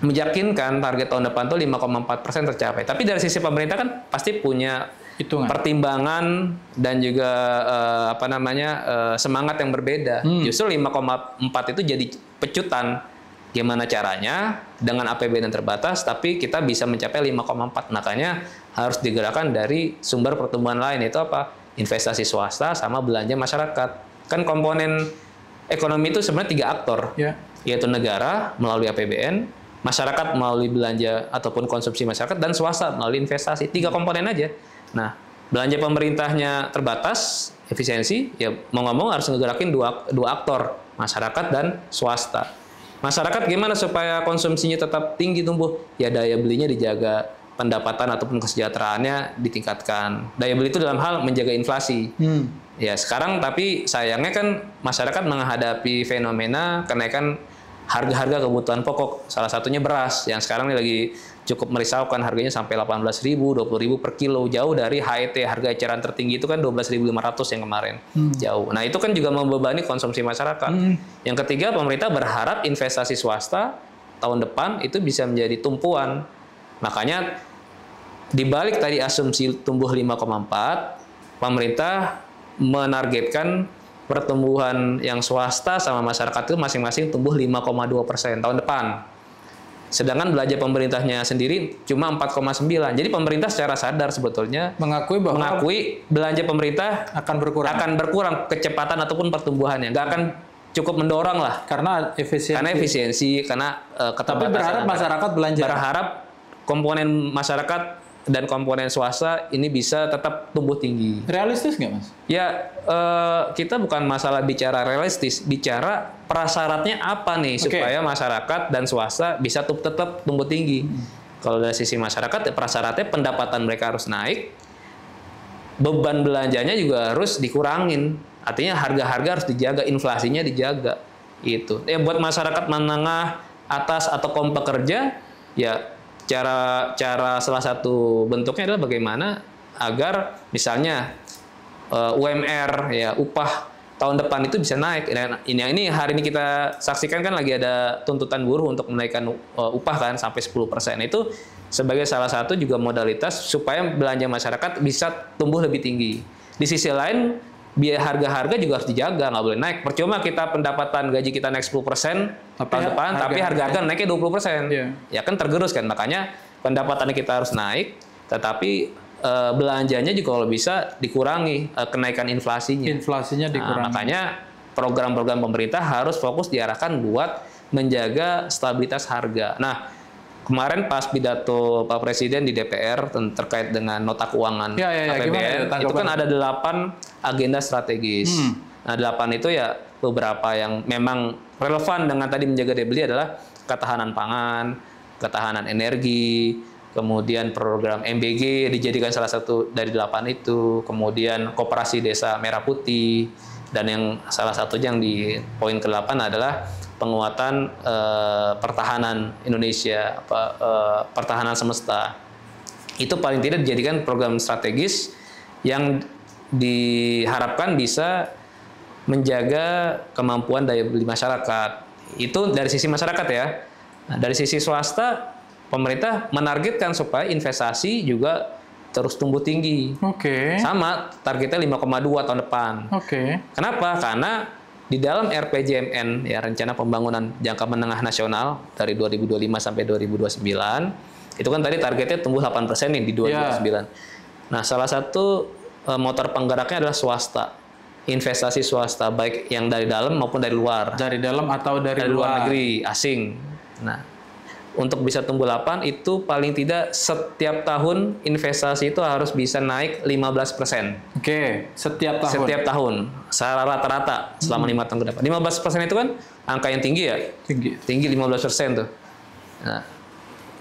meyakinkan target tahun depan tuh 5,4% tercapai. Tapi dari sisi pemerintah kan pasti punya pertimbangan dan juga semangat yang berbeda. Justru 5,4 itu jadi pecutan. Gimana caranya dengan APBN yang terbatas tapi kita bisa mencapai 5,4. Makanya harus digerakkan dari sumber pertumbuhan lain, itu apa? Investasi swasta sama belanja masyarakat. Kan komponen ekonomi itu sebenarnya 3 aktor, yaitu negara melalui APBN, masyarakat melalui belanja ataupun konsumsi masyarakat, dan swasta melalui investasi. 3 komponen aja. Nah, belanja pemerintahnya terbatas, efisiensi, ya mau ngomong harus ngegerakin dua aktor, masyarakat dan swasta. Masyarakat gimana supaya konsumsinya tetap tinggi tumbuh? Ya daya belinya dijaga, pendapatan ataupun kesejahteraannya ditingkatkan. Daya beli itu dalam hal menjaga inflasi. Ya sekarang tapi sayangnya kan masyarakat menghadapi fenomena kenaikan harga-harga kebutuhan pokok. Salah satunya beras yang sekarang ini lagi cukup merisaukan, harganya sampai 18.000, 20.000 per kilo, jauh dari HET, harga eceran tertinggi itu kan 12.500 yang kemarin. Jauh. Nah, itu kan juga membebani konsumsi masyarakat. Yang ketiga, pemerintah berharap investasi swasta tahun depan itu bisa menjadi tumpuan. Makanya di balik tadi asumsi tumbuh 5,4, pemerintah menargetkan pertumbuhan yang swasta sama masyarakat itu masing-masing tumbuh 5,2% tahun depan. Sedangkan belanja pemerintahnya sendiri cuma 4,9. Jadi pemerintah secara sadar sebetulnya mengakui belanja pemerintah akan berkurang kecepatan ataupun pertumbuhannya. Nggak akan cukup mendorong lah. Karena efisiensi. Karena tapi berharap masyarakat belanja. Berharap komponen masyarakat dan komponen swasta ini bisa tetap tumbuh tinggi. Realistis nggak, Mas? Ya, kita bukan masalah bicara realistis, bicara prasyaratnya apa nih supaya masyarakat dan swasta bisa tetap tumbuh tinggi. Kalau dari sisi masyarakat, ya prasyaratnya pendapatan mereka harus naik, beban belanjanya juga harus dikurangin. Artinya harga-harga harus dijaga, inflasinya dijaga. Itu. Ya buat masyarakat menengah atas atau kaum pekerja, ya cara salah satu bentuknya adalah bagaimana agar misalnya UMR ya upah tahun depan itu bisa naik. Ini hari ini kita saksikan kan lagi ada tuntutan buruh untuk menaikkan upah kan sampai 10%. Itu sebagai salah satu juga modalitas supaya belanja masyarakat bisa tumbuh lebih tinggi. Di sisi lain biaya harga-harga juga harus dijaga, nggak boleh naik. Percuma kita pendapatan gaji kita naik 10% tahun depan, tapi harga-harga naiknya 20%. Ya kan tergerus kan, makanya pendapatan kita harus naik, tetapi belanjanya juga kalau bisa dikurangi kenaikan inflasinya. Inflasinya dikurangi. Makanya program-program pemerintah harus fokus diarahkan buat menjaga stabilitas harga. Nah, kemarin pas pidato Pak Presiden di DPR terkait dengan nota keuangan APBN, itu kan ada 8 agenda strategis. Nah, 8 itu ya beberapa yang memang relevan dengan tadi menjaga daya beli adalah ketahanan pangan, ketahanan energi, kemudian program MBG dijadikan salah satu dari 8 itu, kemudian koperasi desa merah putih, dan yang salah satunya yang di poin ke-8 adalah penguatan pertahanan Indonesia, pertahanan semesta. Itu paling tidak dijadikan program strategis yang diharapkan bisa menjaga kemampuan daya beli masyarakat. Itu dari sisi masyarakat ya. Nah, dari sisi swasta, pemerintah menargetkan supaya investasi juga terus tumbuh tinggi. Sama, targetnya 5,2 tahun depan. Kenapa? Karena di dalam RPJMN, ya Rencana Pembangunan Jangka Menengah Nasional dari 2025 sampai 2029, itu kan tadi targetnya tumbuh 8% nih di 2029. Nah, salah satu motor penggeraknya adalah swasta. Investasi swasta, baik yang dari dalam maupun dari luar. Dari dalam atau dari luar negeri, asing. Nah, untuk bisa tumbuh 8 itu paling tidak setiap tahun investasi itu harus bisa naik 15%. Setiap tahun. Setiap tahun, secara rata-rata selama 5 tahun ke depan. 15% itu kan angka yang tinggi ya? Tinggi 15% tuh. Nah,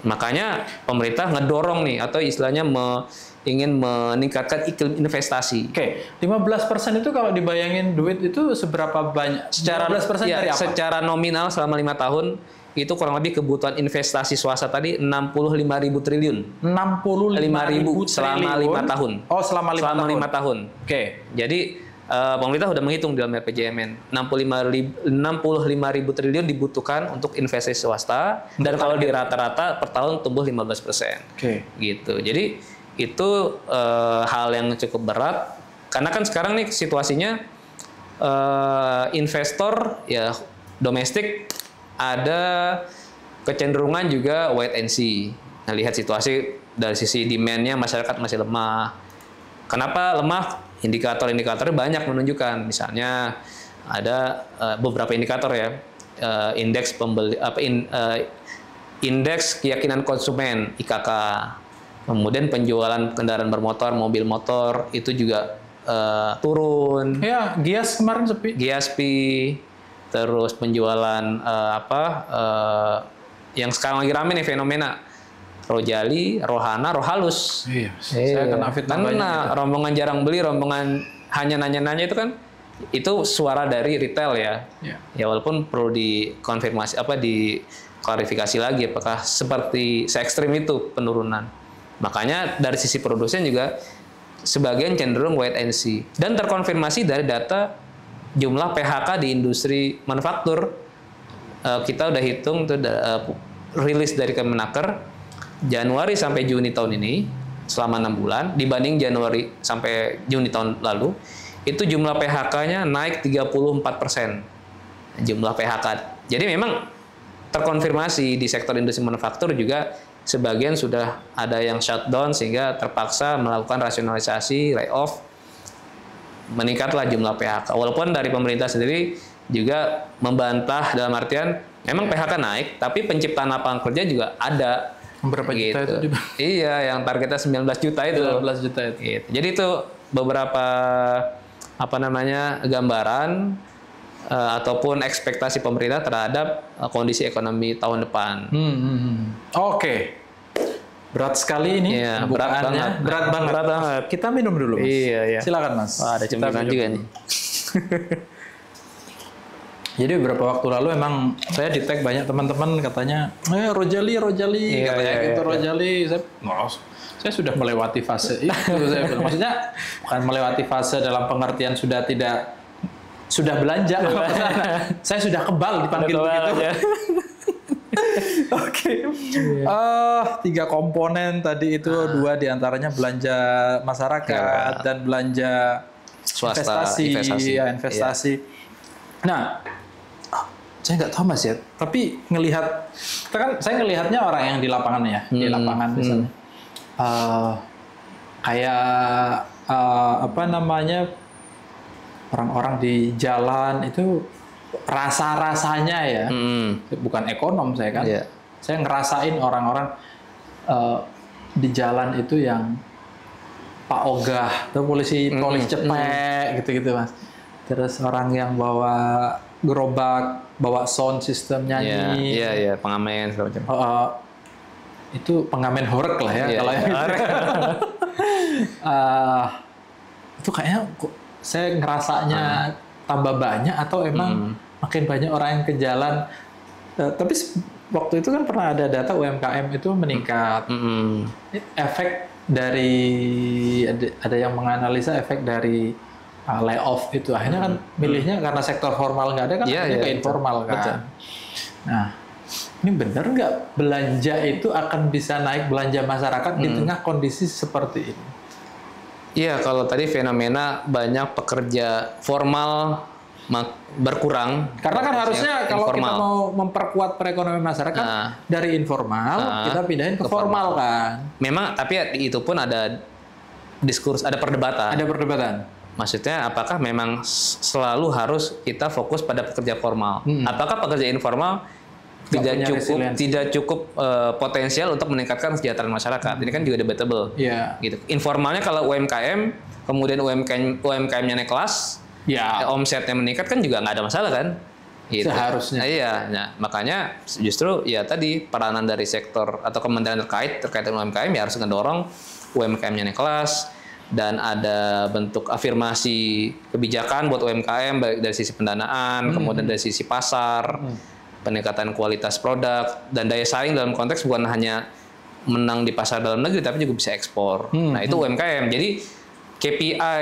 makanya pemerintah ngedorong nih, atau istilahnya ingin meningkatkan iklim investasi. 15% itu kalau dibayangin duit itu seberapa banyak? Secara 15% dari apa? Secara nominal selama 5 tahun itu kurang lebih kebutuhan investasi swasta tadi 65.000 triliun. 65.000 selama 5 tahun. Oh, selama 5 tahun. Jadi pemerintah sudah menghitung dalam RPJMN 65.000 triliun dibutuhkan untuk investasi swasta, dan kalau di rata-rata per tahun tumbuh 15%. Gitu. Jadi itu hal yang cukup berat, karena kan sekarang nih situasinya investor ya domestik ada kecenderungan juga wait and see. Nah, lihat situasi dari sisi demand-nya, masyarakat masih lemah. Kenapa lemah? Indikator-indikatornya banyak menunjukkan. Misalnya ada beberapa indikator ya, indeks pembeli indeks keyakinan konsumen (IKK). Kemudian penjualan kendaraan bermotor, mobil motor itu juga turun. Ya, Gias kemarin sepi. Giaspi. Terus penjualan yang sekarang lagi rame nih fenomena Rojali, Rohana, Rohalus. Saya kena fitnah banyak. Rombongan jarang beli, rombongan hanya nanya-nanya itu kan, itu suara dari retail ya. Ya walaupun perlu dikonfirmasi diklarifikasi lagi apakah seperti se-ekstrim itu penurunan. Makanya dari sisi produsen juga sebagian cenderung wait and see, dan terkonfirmasi dari data jumlah PHK di industri manufaktur. Kita udah hitung tuh rilis dari Kemenaker, Januari sampai Juni tahun ini selama 6 bulan dibanding Januari sampai Juni tahun lalu, itu jumlah PHK-nya naik 34% jumlah PHK. Jadi memang terkonfirmasi di sektor industri manufaktur juga sebagian sudah ada yang shutdown sehingga terpaksa melakukan rasionalisasi, layoff, meningkatlah jumlah PHK. Walaupun dari pemerintah sendiri juga membantah dalam artian memang PHK naik, tapi penciptaan lapangan kerja juga ada. Berapa gitu. juta itu? Iya, yang targetnya 19 juta itu. 19 juta itu. Gitu. Jadi itu beberapa gambaran ataupun ekspektasi pemerintah terhadap kondisi ekonomi tahun depan. Oke. Berat sekali ini. Iya, berat banget. Berat banget. Kita minum dulu, Mas. Iya. Silakan, Mas. Wah, ada cemilan juga nih. Jadi beberapa waktu lalu emang saya di tag banyak teman-teman katanya, Rojali, katanya gitu Rojali. Saya sudah melewati fase itu. Saya bilang. Maksudnya bukan melewati fase dalam pengertian sudah belanja. Saya sudah kebal dipanggil begitu. Oke. 3 komponen tadi itu 2 diantaranya belanja masyarakat dan belanja swasta, investasi. Nah, saya nggak tahu Mas ya, tapi saya ngelihatnya orang yang di lapangan ya, di lapangan misalnya, kayak orang-orang di jalan itu rasa-rasanya ya, bukan ekonom saya kan, saya ngerasain orang-orang di jalan itu yang Pak Ogah, atau polisi cepek gitu-gitu Mas. Terus orang yang bawa gerobak, bawa sound system nyanyi. Iya, pengamen segala macam. Itu pengamen horeg lah ya kalau yang itu kayaknya saya ngerasanya tambah banyak atau emang makin banyak orang yang ke jalan. Tapi waktu itu kan pernah ada data UMKM itu meningkat. Efek dari ada yang menganalisa efek dari layoff itu akhirnya kan milihnya karena sektor formal nggak ada kan akhirnya ke informal kan. Betul. Nah, ini benar nggak belanja itu akan bisa naik belanja masyarakat di tengah kondisi seperti ini? Iya, kalau tadi fenomena banyak pekerja formal berkurang. Karena kan harusnya kalau kita mau memperkuat perekonomian masyarakat dari informal kita pindahin ke formal kan. Memang, tapi itu pun ada diskurs, ada perdebatan. Ada perdebatan. Maksudnya apakah memang selalu harus kita fokus pada pekerja formal? Apakah pekerja informal tidak cukup potensial untuk meningkatkan kesejahteraan masyarakat? Ini kan juga debatable. Gitu. Informalnya kalau UMKM, kemudian UMKM-nya naik kelas, omsetnya meningkat kan juga nggak ada masalah kan? Gitu. Seharusnya. Iya, nah, makanya justru ya tadi peranan dari sektor atau kementerian terkait dengan UMKM ya harus mendorong UMKM-nya naik kelas. Dan ada bentuk afirmasi kebijakan buat UMKM baik dari sisi pendanaan, kemudian dari sisi pasar, peningkatan kualitas produk, dan daya saing dalam konteks bukan hanya menang di pasar dalam negeri, tapi juga bisa ekspor. Nah itu UMKM. Jadi KPI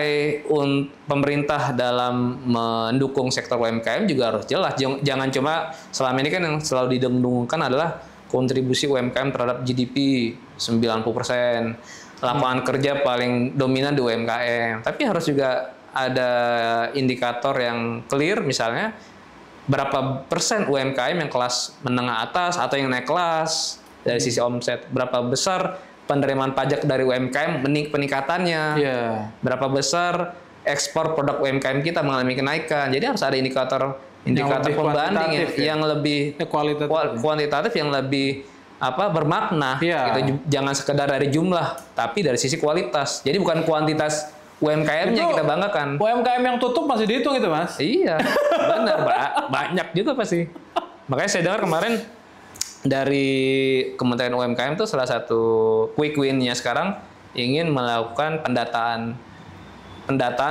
pemerintah dalam mendukung sektor UMKM juga harus jelas. Jangan cuma selama ini kan yang selalu didengungkan adalah kontribusi UMKM terhadap GDP 90%. Lapangan kerja paling dominan di UMKM, tapi harus juga ada indikator yang clear, misalnya berapa persen UMKM yang kelas menengah atas atau yang naik kelas dari sisi omset, berapa besar penerimaan pajak dari UMKM peningkatannya, berapa besar ekspor produk UMKM kita mengalami kenaikan. Jadi harus ada indikator pembanding yang lebih kuantitatif yang lebih bermakna, gitu. Jangan sekedar dari jumlah, tapi dari sisi kualitas. Jadi bukan kuantitas UMKM-nya kita banggakan. UMKM yang tutup masih dihitung itu, Mas? Iya, benar, banyak juga pasti. Makanya saya dengar kemarin dari Kementerian UMKM itu salah satu quick win-nya sekarang ingin melakukan pendataan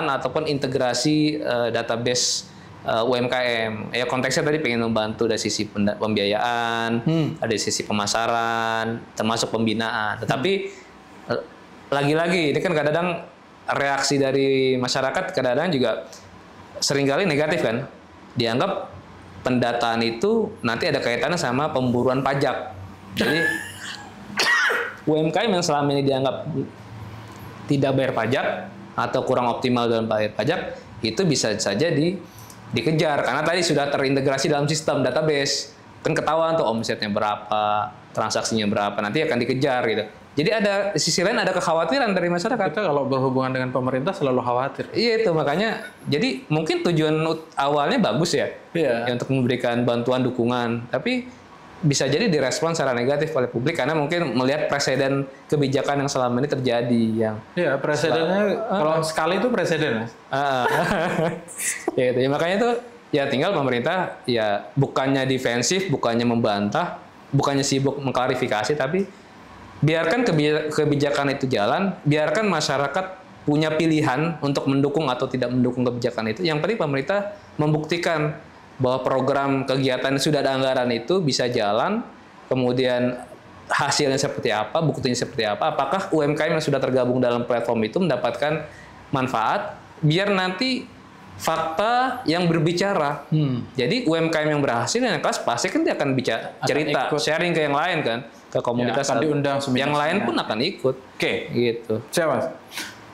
ataupun integrasi database UMKM. Ya konteksnya tadi pengen membantu dari sisi pembiayaan, dari sisi pemasaran, termasuk pembinaan. Tetapi lagi-lagi ini kan kadang-kadang reaksi dari masyarakat kadang-kadang juga seringkali negatif kan. Dianggap pendataan itu nanti ada kaitannya sama pemburuan pajak. Jadi UMKM yang selama ini dianggap tidak bayar pajak atau kurang optimal dalam bayar pajak, itu bisa saja dikejar karena tadi sudah terintegrasi dalam sistem database. Kan ketahuan tuh omsetnya berapa, transaksinya berapa, nanti akan dikejar gitu. Jadi ada di sisi lain ada kekhawatiran dari masyarakat. Kita kalau berhubungan dengan pemerintah selalu khawatir. Iya itu makanya. Jadi mungkin tujuan awalnya bagus ya, ya untuk memberikan bantuan dukungan, tapi bisa jadi direspon secara negatif oleh publik karena mungkin melihat presiden kebijakan yang selama ini terjadi yang. Iya presidennya kalau sekali itu presiden. Ya itu. Ya, makanya itu ya tinggal pemerintah ya bukannya defensif, bukannya membantah, bukannya sibuk mengklarifikasi, tapi biarkan kebijakan itu jalan, biarkan masyarakat punya pilihan untuk mendukung atau tidak mendukung kebijakan itu. Yang penting pemerintah membuktikan bahwa program kegiatan yang sudah ada anggaran itu bisa jalan, kemudian hasilnya seperti apa, buktinya seperti apa, apakah UMKM yang sudah tergabung dalam platform itu mendapatkan manfaat, biar nanti fakta yang berbicara. Jadi UMKM yang berhasil yang kelas pasti kan dia akan bicara, cerita, sharing ke yang lain kan, ke komunitas, ya, akan diundang yang lain pun akan ikut. Oke, gitu. Mas.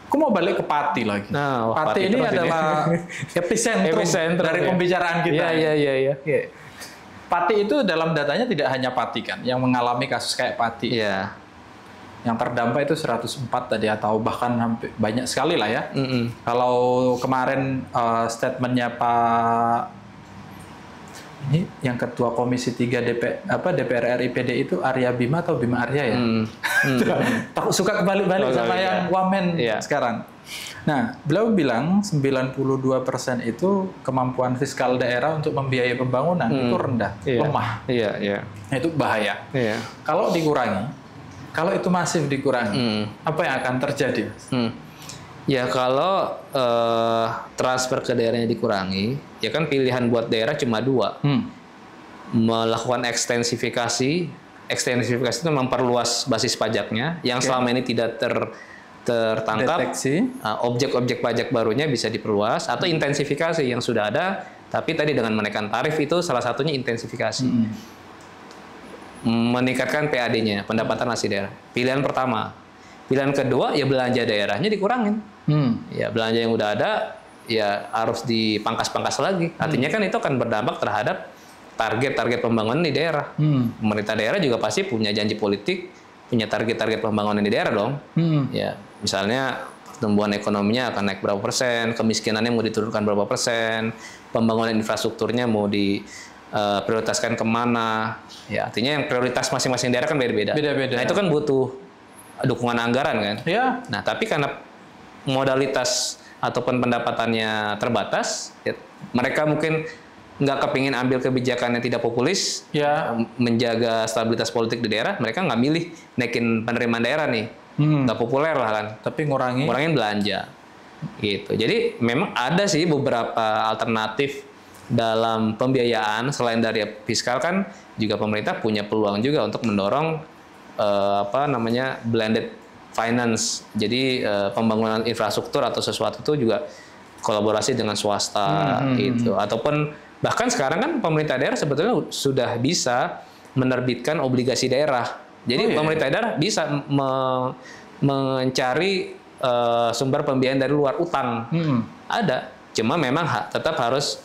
Aku mau balik ke Pati lagi. Nah, Pati ini adalah epicentrum dari pembicaraan kita. Iya. Pati itu dalam datanya tidak hanya Pati kan, yang mengalami kasus kayak Pati. Iya. Yang terdampak itu 104 tadi atau bahkan hampir banyak sekali lah ya. Kalau kemarin statementnya Pak ini yang ketua Komisi 3 DPR RI PD itu Arya Bima atau Bima Arya ya? Suka kebalik-balik sama yang Wamen sekarang. Nah, beliau bilang 92% itu kemampuan fiskal daerah untuk membiayai pembangunan itu rendah, lemah. Iya. Nah, itu bahaya. Iya. Kalau dikurangi, kalau itu masif dikurangi, apa yang akan terjadi? Ya kalau transfer ke daerahnya dikurangi, ya kan pilihan buat daerah cuma dua. Melakukan ekstensifikasi itu memperluas basis pajaknya, yang selama ini tidak tertangkap. Objek-objek pajak barunya bisa diperluas, atau intensifikasi yang sudah ada, tapi tadi dengan menaikkan tarif itu salah satunya intensifikasi. Meningkatkan PAD-nya, pendapatan asli daerah. Pilihan pertama. Pilihan kedua, ya belanja daerahnya dikurangin. Ya belanja yang udah ada ya harus dipangkas-pangkas lagi. Artinya kan itu akan berdampak terhadap target-target pembangunan di daerah. Pemerintah daerah juga pasti punya janji politik, punya target-target pembangunan di daerah dong. Ya misalnya pertumbuhan ekonominya akan naik berapa persen, kemiskinannya mau diturunkan berapa persen, pembangunan infrastrukturnya mau prioritaskan kemana. Ya artinya yang prioritas masing-masing daerah kan beda-beda. Nah itu kan butuh dukungan anggaran kan. Nah tapi karena modalitas ataupun pendapatannya terbatas, ya, mereka mungkin nggak kepingin ambil kebijakan yang tidak populis, menjaga stabilitas politik di daerah, mereka nggak milih naikin penerimaan daerah nih, nggak populer lah kan. Tapi ngurangin belanja, gitu. Jadi memang ada sih beberapa alternatif dalam pembiayaan selain dari fiskal kan, juga pemerintah punya peluang juga untuk mendorong blended finance. Jadi pembangunan infrastruktur atau sesuatu itu juga kolaborasi dengan swasta gitu. Ataupun bahkan sekarang kan pemerintah daerah sebetulnya sudah bisa menerbitkan obligasi daerah. Jadi pemerintah daerah bisa mencari sumber pembiayaan dari luar, utang. Ada. Cuma memang tetap harus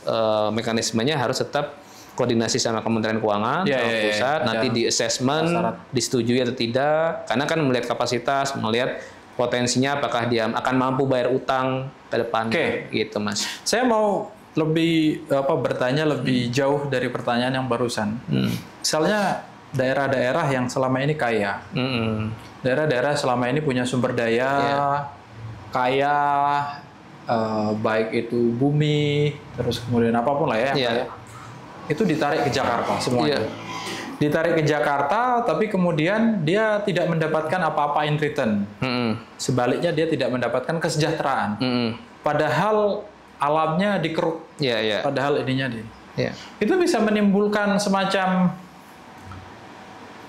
mekanismenya harus tetap koordinasi sama Kementerian Keuangan, sama pusat, nanti di assessment, disetujui atau tidak, karena kan melihat kapasitas, melihat potensinya apakah dia akan mampu bayar utang ke depan, gitu Mas. Saya mau bertanya lebih jauh dari pertanyaan yang barusan. Misalnya daerah-daerah yang selama ini kaya, daerah-daerah selama ini punya sumber daya kaya, baik itu bumi, terus kemudian apapun lah ya, kaya. Itu ditarik ke Jakarta semuanya. Ditarik ke Jakarta, tapi kemudian dia tidak mendapatkan apa-apa in return. Sebaliknya dia tidak mendapatkan kesejahteraan. Padahal alamnya dikeruk. Padahal ininya itu bisa menimbulkan semacam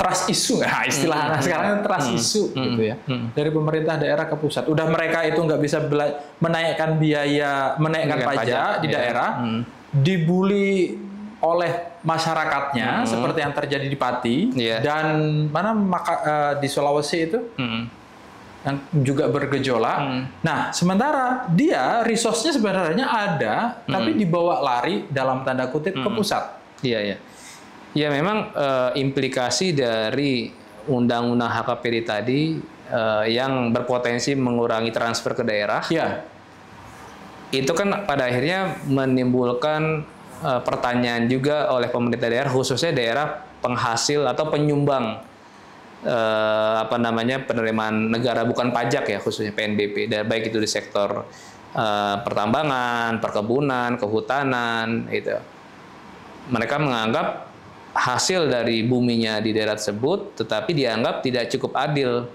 trust issue, istilah sekarang trust issue gitu ya, dari pemerintah daerah ke pusat. Udah mereka itu nggak bisa menaikkan pajak di daerah, dibully oleh masyarakatnya seperti yang terjadi di Pati dan di Sulawesi itu yang juga bergejolak. Nah, sementara dia resource-nya sebenarnya ada, tapi dibawa lari dalam tanda kutip ke pusat. Iya, iya. Ya memang implikasi dari undang-undang HKPD tadi yang berpotensi mengurangi transfer ke daerah. Iya. Itu kan pada akhirnya menimbulkan pertanyaan juga oleh pemerintah daerah, khususnya daerah penghasil atau penyumbang penerimaan negara bukan pajak ya, khususnya PNBP, dan baik itu di sektor pertambangan, perkebunan, kehutanan, itu. Mereka menganggap hasil dari buminya di daerah tersebut, tetapi dianggap tidak cukup adil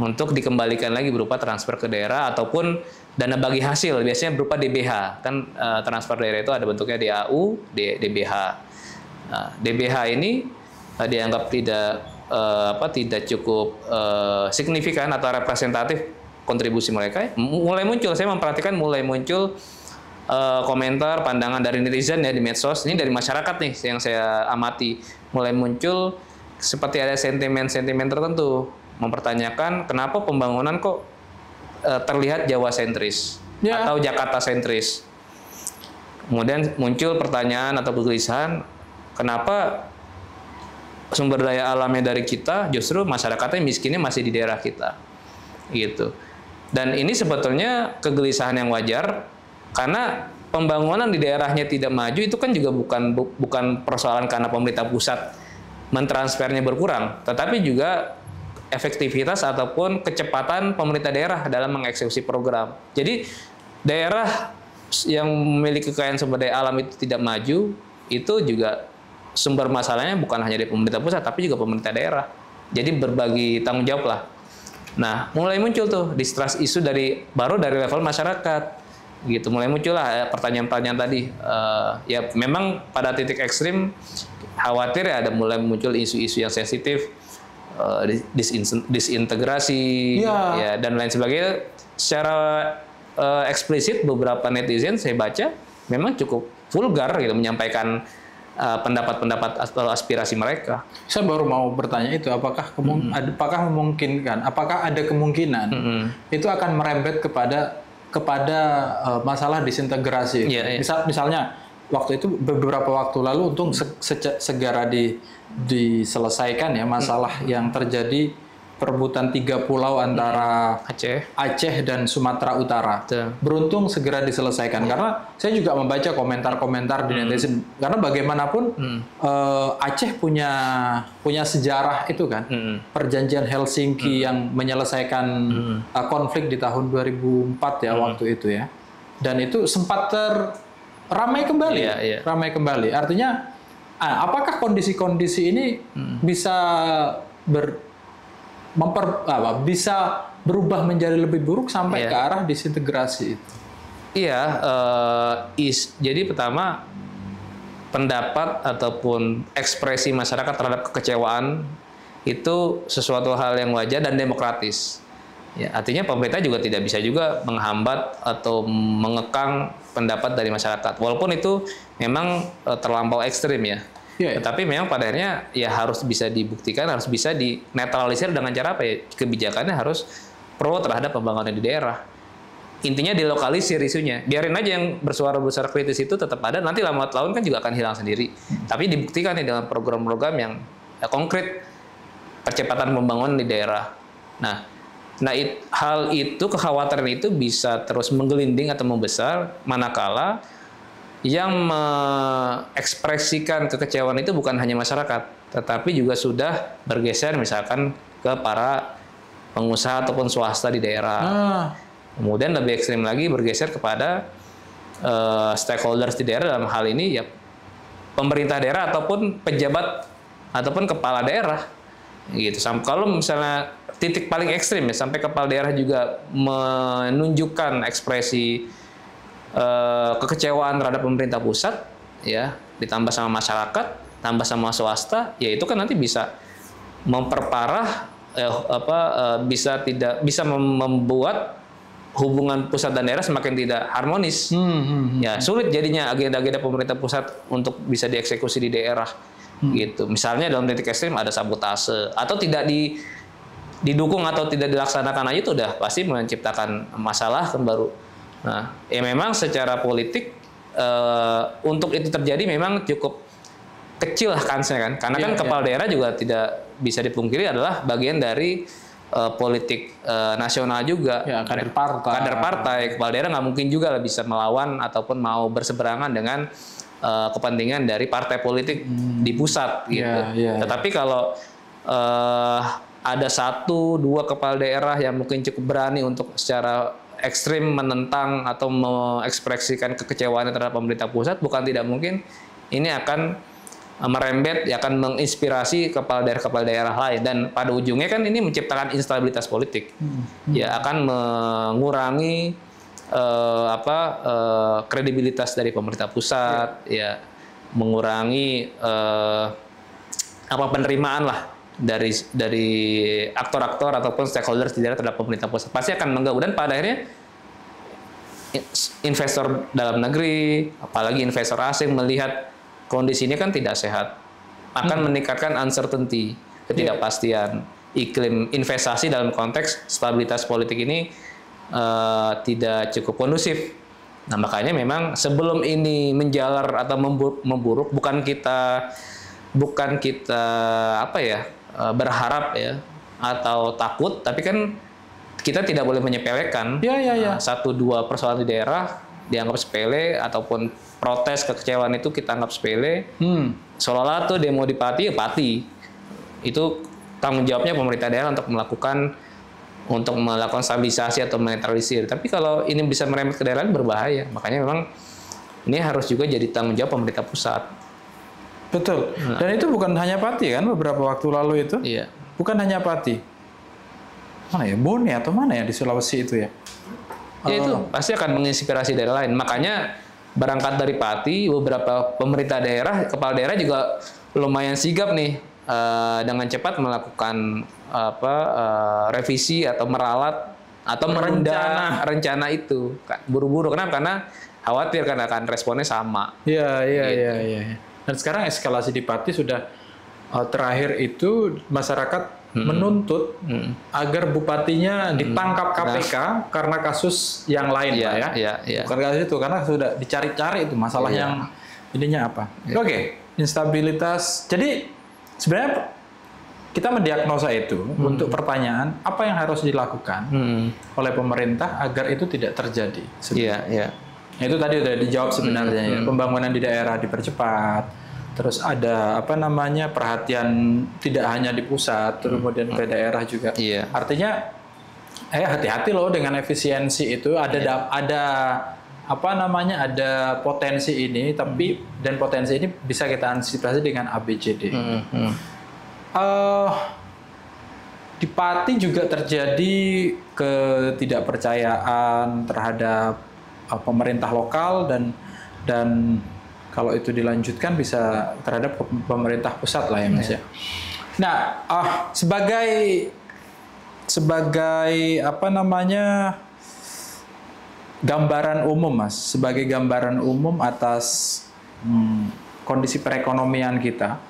untuk dikembalikan lagi berupa transfer ke daerah ataupun dana bagi hasil, biasanya berupa DBH. Kan transfer daerah itu ada bentuknya DAU, DBH. Nah, DBH ini dianggap tidak cukup signifikan atau representatif kontribusi mereka. Saya memperhatikan mulai muncul komentar, pandangan dari netizen ya di medsos, ini dari masyarakat nih yang saya amati, mulai muncul seperti ada sentimen-sentimen tertentu mempertanyakan kenapa pembangunan kok terlihat Jawa sentris atau Jakarta sentris. Kemudian muncul pertanyaan atau kegelisahan, kenapa sumber daya alamnya dari kita, justru masyarakatnya miskinnya masih di daerah kita, gitu. Dan ini sebetulnya kegelisahan yang wajar, karena pembangunan di daerahnya tidak maju itu kan juga bukan persoalan karena pemerintah pusat mentransfernya berkurang, tetapi juga efektivitas ataupun kecepatan pemerintah daerah dalam mengeksekusi program. Jadi daerah yang memiliki kekayaan sumber daya alam itu tidak maju, itu juga sumber masalahnya bukan hanya dari pemerintah pusat, tapi juga pemerintah daerah. Jadi berbagi tanggung jawab lah. Nah, mulai muncul tuh distrust isu baru dari level masyarakat, gitu. Mulai muncul lah pertanyaan-pertanyaan tadi. Ya memang pada titik ekstrim khawatir ya ada mulai muncul isu-isu yang sensitif, disintegrasi, ya dan lain sebagainya. Secara eksplisit beberapa netizen saya baca memang cukup vulgar gitu menyampaikan pendapat-pendapat atau aspirasi mereka. Saya baru mau bertanya itu, apakah memungkinkan, apakah ada kemungkinan itu akan merembet kepada masalah disintegrasi. Misalnya waktu itu beberapa waktu lalu untung segera diselesaikan ya masalah yang terjadi perebutan 3 pulau antara Aceh dan Sumatera Utara. Beruntung segera diselesaikan karena saya juga membaca komentar-komentar di netizen, karena bagaimanapun Aceh punya sejarah itu kan, perjanjian Helsinki yang menyelesaikan konflik di tahun 2004 ya waktu itu ya, dan itu sempat ramai kembali, ramai kembali. Artinya apakah kondisi-kondisi ini bisa bisa berubah menjadi lebih buruk sampai ke arah disintegrasi itu? Iya, jadi pertama pendapat ataupun ekspresi masyarakat terhadap kekecewaan itu sesuatu hal yang wajar dan demokratis. Ya, artinya pemerintah juga tidak bisa juga menghambat atau mengekang pendapat dari masyarakat, walaupun itu memang terlampau ekstrim ya. Tetapi memang pada akhirnya ya harus bisa dibuktikan, harus bisa dinetralisir dengan cara apa ya? Kebijakannya harus pro terhadap pembangunan di daerah. Intinya dilokalisir isunya. Biarin aja yang bersuara besar kritis itu tetap ada, nanti lambat laun kan juga akan hilang sendiri. Tapi dibuktikan nih dengan program-program yang konkret percepatan pembangunan di daerah. Nah, hal itu, kekhawatiran itu bisa terus menggelinding atau membesar manakala yang mengekspresikan kekecewaan itu bukan hanya masyarakat, tetapi juga sudah bergeser misalkan ke para pengusaha ataupun swasta di daerah. Kemudian lebih ekstrim lagi bergeser kepada stakeholders di daerah, dalam hal ini ya pemerintah daerah ataupun pejabat ataupun kepala daerah. Gitu. Kalau misalnya titik paling ekstrim ya sampai kepala daerah juga menunjukkan ekspresi kekecewaan terhadap pemerintah pusat, ya ditambah sama masyarakat, tambah sama swasta, ya itu kan nanti bisa memperparah, bisa membuat hubungan pusat dan daerah semakin tidak harmonis. Ya sulit jadinya agenda-agenda pemerintah pusat untuk bisa dieksekusi di daerah. Gitu. Misalnya dalam titik ekstrim ada sabotase atau tidak didukung atau tidak dilaksanakan aja itu udah pasti menciptakan masalah kan baru. Nah, ya memang secara politik untuk itu terjadi memang cukup kecil lah kansnya kan, karena kan kepala daerah juga tidak bisa dipungkiri adalah bagian dari politik nasional juga. Ya, kader partai. Kepala daerah nggak mungkin juga lah bisa melawan ataupun mau berseberangan dengan kepentingan dari partai politik di pusat gitu. Tetapi kalau ada 1-2 kepala daerah yang mungkin cukup berani untuk secara ekstrim menentang atau mengekspresikan kekecewaan terhadap pemerintah pusat, bukan tidak mungkin ini akan merembet, akan menginspirasi kepala daerah lain, dan pada ujungnya kan ini menciptakan instabilitas politik, ya akan mengurangi kredibilitas dari pemerintah pusat, ya mengurangi penerimaan lah dari aktor-aktor ataupun stakeholders di daerah terhadap pemerintah pusat, pasti akan mengganggu, dan pada akhirnya investor dalam negeri, apalagi investor asing melihat kondisi ini kan tidak sehat, akan meningkatkan uncertainty, ketidakpastian, iklim investasi dalam konteks stabilitas politik ini tidak cukup kondusif. Nah, makanya memang sebelum ini menjalar atau memburuk, bukan kita berharap ya atau takut, tapi kan kita tidak boleh menyepelekan. 1-2 persoalan di daerah dianggap sepele, ataupun protes kekecewaan itu kita anggap sepele. Seolah-olah tuh demo di Pati, itu tanggung jawabnya pemerintah daerah untuk melakukan stabilisasi atau menetralisir. Tapi kalau ini bisa merembet ke daerah berbahaya. Makanya memang ini harus juga jadi tanggung jawab pemerintah pusat. Betul. Dan itu bukan hanya Pati kan, beberapa waktu lalu itu. Iya. Bukan hanya Pati. Mana ya, Bone atau mana ya di Sulawesi itu ya? Ya itu pasti akan menginspirasi daerah lain. Makanya berangkat dari Pati, beberapa pemerintah daerah, kepala daerah juga lumayan sigap nih dengan cepat melakukan revisi atau meralat atau menunda rencana itu. Buru-buru. Kenapa? Karena khawatir kan akan responnya sama. Iya. Dan sekarang eskalasi di Pati sudah terakhir itu masyarakat menuntut agar bupatinya ditangkap KPK karena kasus yang lain, Pak ya. Bukan kasus itu, karena sudah dicari-cari itu masalah yang ininya apa. Oke, instabilitas. Jadi sebenarnya kita mendiagnosa itu untuk pertanyaan apa yang harus dilakukan oleh pemerintah agar itu tidak terjadi. Iya. Itu tadi sudah dijawab sebenarnya ya. Pembangunan di daerah dipercepat. Terus ada perhatian tidak hanya di pusat, kemudian ke daerah juga. Iya. Artinya hati-hati loh dengan efisiensi itu, ada potensi ini, tapi dan potensi ini bisa kita antisipasi dengan ABCD. Di Pati juga terjadi ketidakpercayaan terhadap pemerintah lokal dan kalau itu dilanjutkan bisa terhadap pemerintah pusat lah ya Mas ya. Nah, sebagai gambaran umum Mas, sebagai gambaran umum atas kondisi perekonomian kita.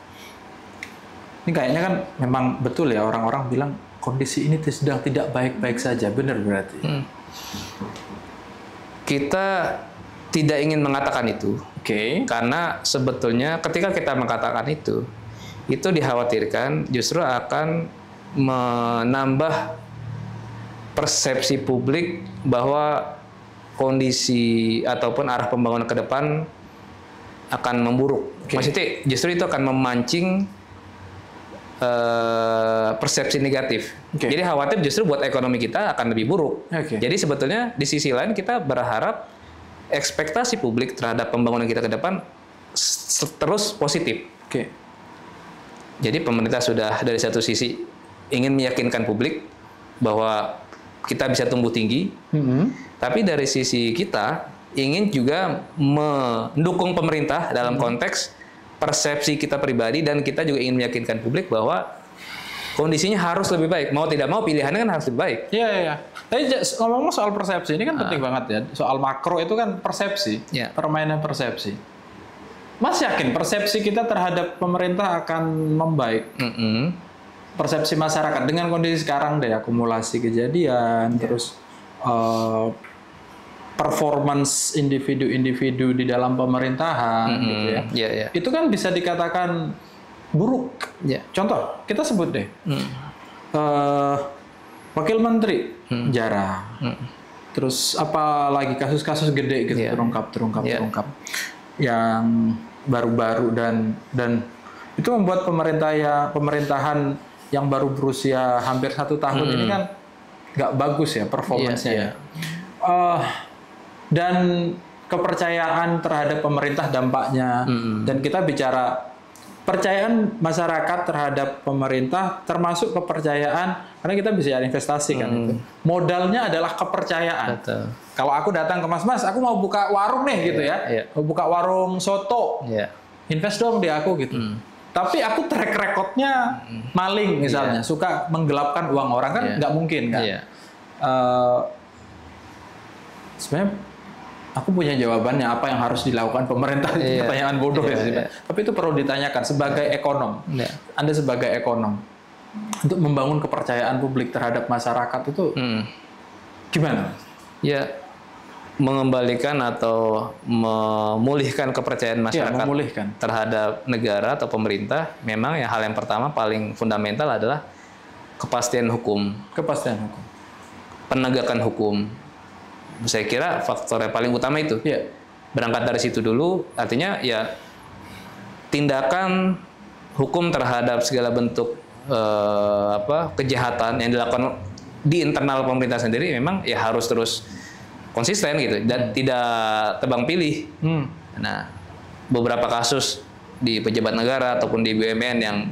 Ini kayaknya kan memang betul ya, orang-orang bilang kondisi ini sedang tidak baik-baik saja, benar berarti. Kita tidak ingin mengatakan itu. Karena sebetulnya ketika kita mengatakan itu dikhawatirkan justru akan menambah persepsi publik bahwa kondisi ataupun arah pembangunan ke depan akan memburuk. Maksudnya justru itu akan memancing persepsi negatif. Jadi khawatir justru buat ekonomi kita akan lebih buruk. Jadi sebetulnya di sisi lain kita berharap ekspektasi publik terhadap pembangunan kita ke depan terus positif. Jadi pemerintah sudah dari satu sisi ingin meyakinkan publik bahwa kita bisa tumbuh tinggi, tapi dari sisi kita ingin juga mendukung pemerintah dalam konteks persepsi kita pribadi, dan kita juga ingin meyakinkan publik bahwa kondisinya harus lebih baik. Mau tidak mau pilihannya kan harus lebih baik. Iya. Tapi ngomong soal persepsi ini kan penting banget ya. Soal makro itu kan persepsi, permainan persepsi. Mas yakin persepsi kita terhadap pemerintah akan membaik? persepsi masyarakat dengan kondisi sekarang deh, akumulasi kejadian, terus performance individu-individu di dalam pemerintahan, gitu ya. Itu kan bisa dikatakan buruk. Contoh, kita sebut deh, wakil menteri jarang, terus apalagi kasus-kasus gede gitu terungkap, yang baru-baru dan itu membuat pemerintahan yang baru berusia hampir 1 tahun ini kan nggak bagus ya performance-nya. Dan kepercayaan terhadap pemerintah dampaknya. Dan kita bicara percayaan masyarakat terhadap pemerintah termasuk kepercayaan, karena kita bisa investasi kan itu. Modalnya adalah kepercayaan. Betul. Kalau aku datang ke Mas, aku mau buka warung nih gitu ya. Mau buka warung soto. Invest dong di aku gitu. Tapi aku track recordnya maling misalnya, suka menggelapkan uang orang kan nggak mungkin kan. Sebenarnya aku punya jawabannya apa yang harus dilakukan pemerintah, itu pertanyaan bodoh ya. Tapi itu perlu ditanyakan sebagai ekonom. Anda sebagai ekonom untuk membangun kepercayaan publik terhadap masyarakat itu gimana? Ya, mengembalikan atau memulihkan kepercayaan masyarakat terhadap negara atau pemerintah, memang hal yang pertama paling fundamental adalah kepastian hukum. Penegakan hukum. Saya kira faktor yang paling utama itu. Berangkat dari situ dulu, artinya ya tindakan hukum terhadap segala bentuk kejahatan yang dilakukan di internal pemerintah sendiri memang ya harus terus konsisten gitu dan tidak tebang pilih. Nah, beberapa kasus di pejabat negara ataupun di BUMN yang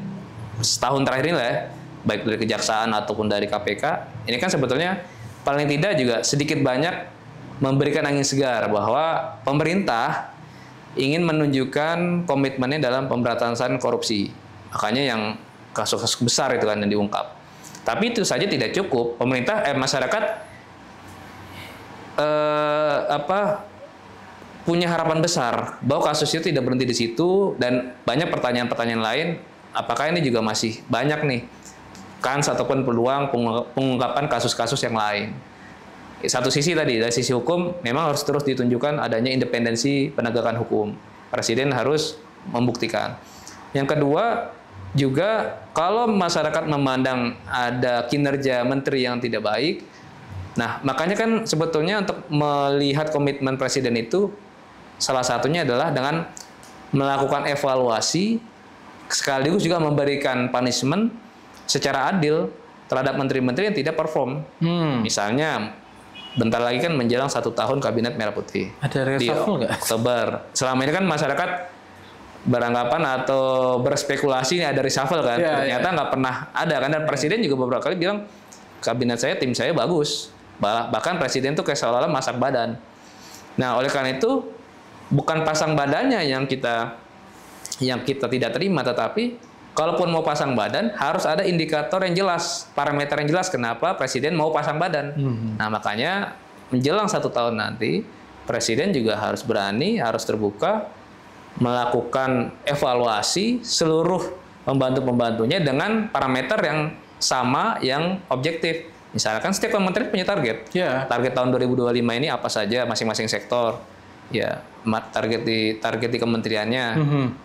setahun terakhir ini lah ya, baik dari kejaksaan ataupun dari KPK, ini kan sebetulnya paling tidak juga sedikit banyak memberikan angin segar bahwa pemerintah ingin menunjukkan komitmennya dalam pemberantasan korupsi. Makanya yang kasus-kasus besar itu kan yang diungkap. Tapi itu saja tidak cukup. Masyarakat punya harapan besar bahwa kasus itu tidak berhenti di situ dan banyak pertanyaan-pertanyaan lain. Apakah ini juga masih banyak nih kans ataupun peluang pengungkapan kasus-kasus yang lain? Satu sisi tadi dari sisi hukum memang harus terus ditunjukkan adanya independensi penegakan hukum. Presiden harus membuktikan. Yang kedua juga kalau masyarakat memandang ada kinerja menteri yang tidak baik, nah makanya kan sebetulnya untuk melihat komitmen presiden itu salah satunya adalah dengan melakukan evaluasi sekaligus juga memberikan punishment secara adil terhadap menteri-menteri yang tidak perform. Misalnya bentar lagi kan menjelang 1 tahun kabinet merah putih. Ada reshuffle nggak? Oktober. Selama ini kan masyarakat beranggapan atau berspekulasi ini ada reshuffle kan. Ternyata nggak pernah ada kan. Dan presiden juga beberapa kali bilang kabinet saya, tim saya bagus. Bahkan presiden tuh kayak seolah-olah masak badan. Nah oleh karena itu bukan pasang badannya yang kita tidak terima, tetapi kalaupun mau pasang badan harus ada indikator yang jelas, parameter yang jelas kenapa presiden mau pasang badan. Nah makanya menjelang 1 tahun nanti presiden juga harus berani, harus terbuka melakukan evaluasi seluruh pembantu-pembantunya dengan parameter yang sama, yang objektif. Misalkan setiap kementerian punya target. Target tahun 2025 ini apa saja masing-masing sektor. Ya, target di kementeriannya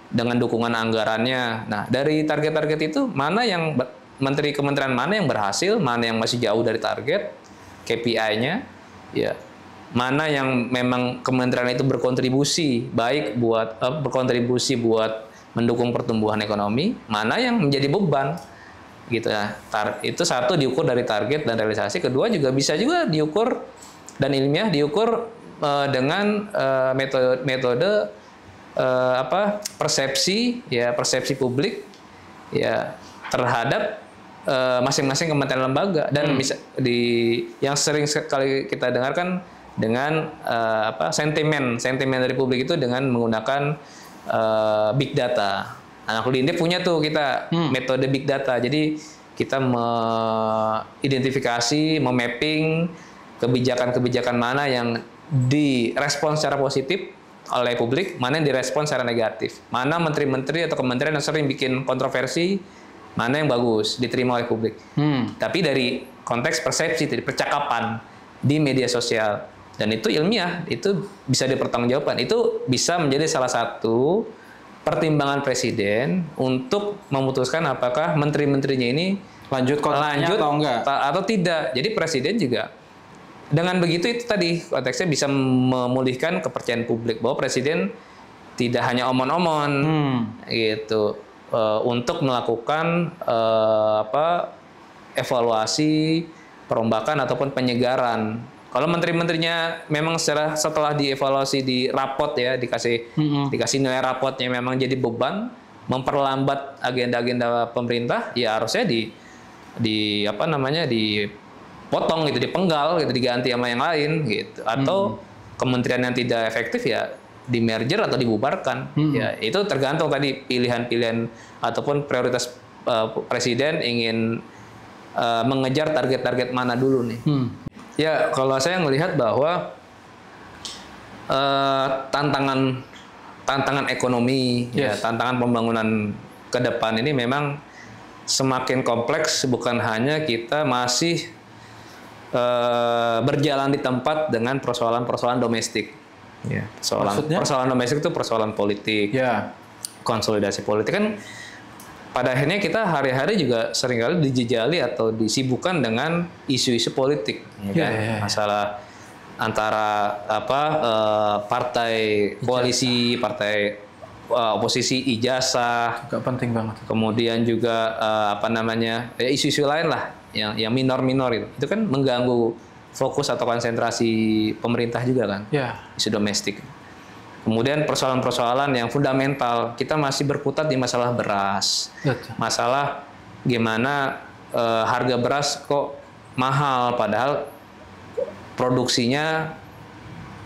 dengan dukungan anggarannya. Nah, dari target-target itu mana yang kementerian mana yang berhasil, mana yang masih jauh dari target, KPI-nya, ya. Mana yang memang kementerian itu berkontribusi baik berkontribusi buat mendukung pertumbuhan ekonomi, mana yang menjadi beban. Gitu ya. Itu satu diukur dari target dan realisasi, kedua juga bisa juga diukur dan ilmiah diukur dengan metode persepsi publik ya terhadap masing-masing kementerian lembaga dan yang sering sekali kita dengarkan dengan sentimen dari publik itu dengan menggunakan big data. Anak Linde punya tuh kita metode big data. Jadi kita mengidentifikasi, memapping kebijakan-kebijakan mana yang direspon secara positif oleh publik, mana yang direspon secara negatif. Mana menteri-menteri atau kementerian yang sering bikin kontroversi mana yang bagus diterima oleh publik. Tapi dari konteks persepsi, dari percakapan di media sosial, dan itu ilmiah, itu bisa dipertanggungjawabkan. Itu bisa menjadi salah satu pertimbangan presiden untuk memutuskan apakah menteri-menterinya ini lanjut atau enggak, atau tidak. Jadi presiden juga dengan begitu itu tadi konteksnya bisa memulihkan kepercayaan publik bahwa presiden tidak hanya omon-omon gitu untuk melakukan evaluasi, perombakan ataupun penyegaran. Kalau menteri-menterinya memang setelah dievaluasi di rapot ya dikasih nilai rapotnya memang jadi beban, memperlambat agenda-agenda pemerintah, ya harusnya dipotong gitu, dipenggal gitu, diganti sama yang lain gitu. Atau kementerian yang tidak efektif ya di merger atau dibubarkan. Ya, itu tergantung tadi pilihan-pilihan ataupun prioritas presiden ingin mengejar target-target mana dulu nih. Ya, kalau saya melihat bahwa tantangan ekonomi, ya, tantangan pembangunan ke depan ini memang semakin kompleks, bukan hanya kita masih berjalan di tempat dengan persoalan-persoalan domestik. Ya, persoalan domestik itu persoalan politik, konsolidasi politik kan. Pada akhirnya kita hari-hari juga seringkali dijejali atau disibukkan dengan isu-isu politik, ya kan? Masalah antara partai koalisi, partai oposisi ijazah, gak penting banget. Kemudian juga isu-isu lain lah yang minor-minor itu kan mengganggu fokus atau konsentrasi pemerintah juga kan, isu domestik. Kemudian persoalan-persoalan yang fundamental, kita masih berkutat di masalah beras, masalah gimana harga beras kok mahal padahal produksinya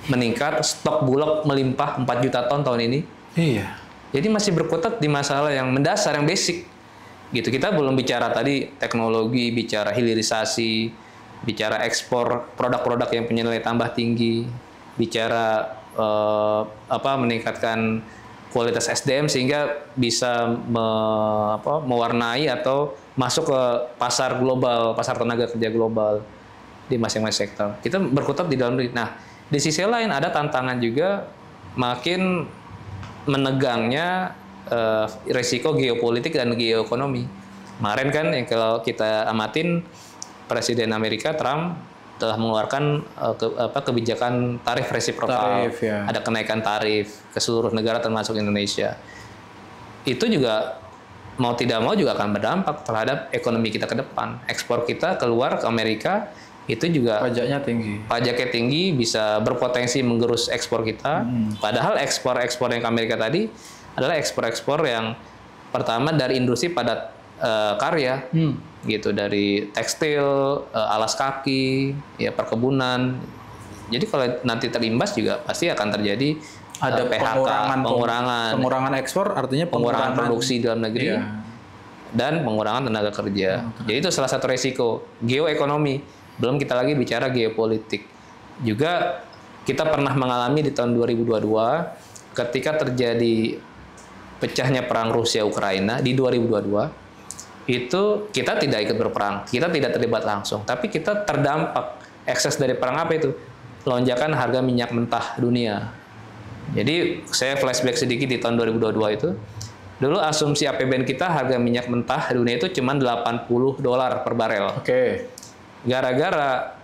meningkat, stok bulog melimpah 4 juta ton tahun ini. Iya. Jadi masih berkutat di masalah yang mendasar, yang basic. Gitu. Kita belum bicara tadi teknologi, bicara hilirisasi, bicara ekspor produk-produk yang punya nilai tambah tinggi, bicara meningkatkan kualitas SDM sehingga bisa mewarnai atau masuk ke pasar global, pasar tenaga kerja global di masing-masing sektor. Kita berkutat di dalam negeri. Nah, di sisi lain ada tantangan juga makin menegangnya risiko geopolitik dan geoekonomi. Kemarin kan yang kalau kita amatin Presiden Amerika Trump telah mengeluarkan kebijakan tarif resiprokal, ada kenaikan tarif ke seluruh negara termasuk Indonesia. Itu juga mau tidak mau juga akan berdampak terhadap ekonomi kita ke depan. Ekspor kita keluar ke Amerika itu juga pajaknya tinggi, bisa berpotensi menggerus ekspor kita. Padahal ekspor yang ke Amerika tadi adalah ekspor yang pertama dari industri padat karya, gitu, dari tekstil, alas kaki, ya perkebunan. Jadi kalau nanti terimbas juga pasti akan terjadi ada PHK, pengurangan ekspor, artinya pengurangan produksi dalam negeri dan pengurangan tenaga kerja. Jadi itu salah satu resiko geoekonomi. Belum kita lagi bicara geopolitik. Juga kita pernah mengalami di tahun 2022 ketika terjadi pecahnya perang Rusia Ukraina di 2022. Itu kita tidak ikut berperang, kita tidak terlibat langsung, tapi kita terdampak ekses dari perang apa itu? Lonjakan harga minyak mentah dunia. Jadi saya flashback sedikit di tahun 2022 itu. Dulu asumsi APBN kita harga minyak mentah dunia itu cuma $80 per barel. Gara-gara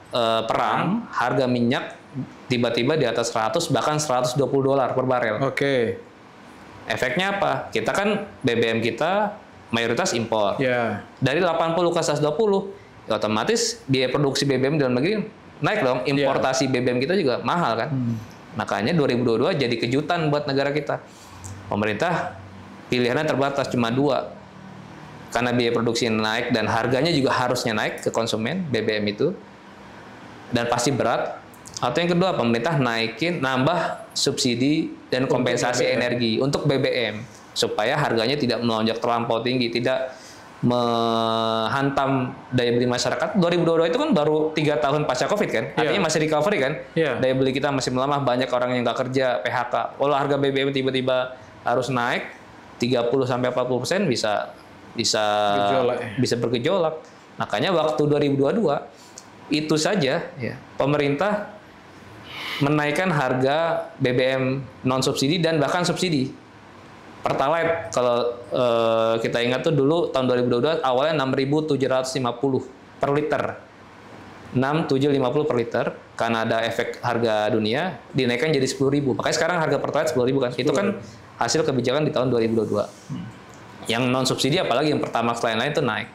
perang, harga minyak tiba-tiba di atas 100 bahkan $120 per barel. Efeknya apa? Kita kan BBM kita mayoritas impor. Dari 80 ke 120, ya otomatis biaya produksi BBM dalam negeri naik dong. Importasi BBM kita juga mahal kan. Makanya 2022 jadi kejutan buat negara kita. Pemerintah pilihannya terbatas, cuma 2. Karena biaya produksi naik dan harganya juga harusnya naik ke konsumen BBM itu. Dan pasti berat. Atau yang kedua, pemerintah nambah subsidi dan kompensasi energi untuk BBM. Supaya harganya tidak melonjak terlampau tinggi, tidak menghantam daya beli masyarakat. 2022 itu kan baru 3 tahun pasca COVID kan, artinya masih recovery kan, daya beli kita masih melemah, banyak orang yang nggak kerja, PHK. Kalau harga BBM tiba-tiba harus naik 30-40% bisa bisa bergejolak. Makanya waktu 2022 itu saja ya pemerintah menaikkan harga BBM non subsidi dan bahkan subsidi. Pertalite kalau kita ingat tuh dulu tahun 2022 awalnya 6.750 per liter. 6.750 per liter karena ada efek harga dunia dinaikkan jadi 10.000. Makanya sekarang harga Pertalite 10.000 kan. Itu kan hasil kebijakan di tahun 2022. Yang non subsidi apalagi yang pertama lain-lain itu naik.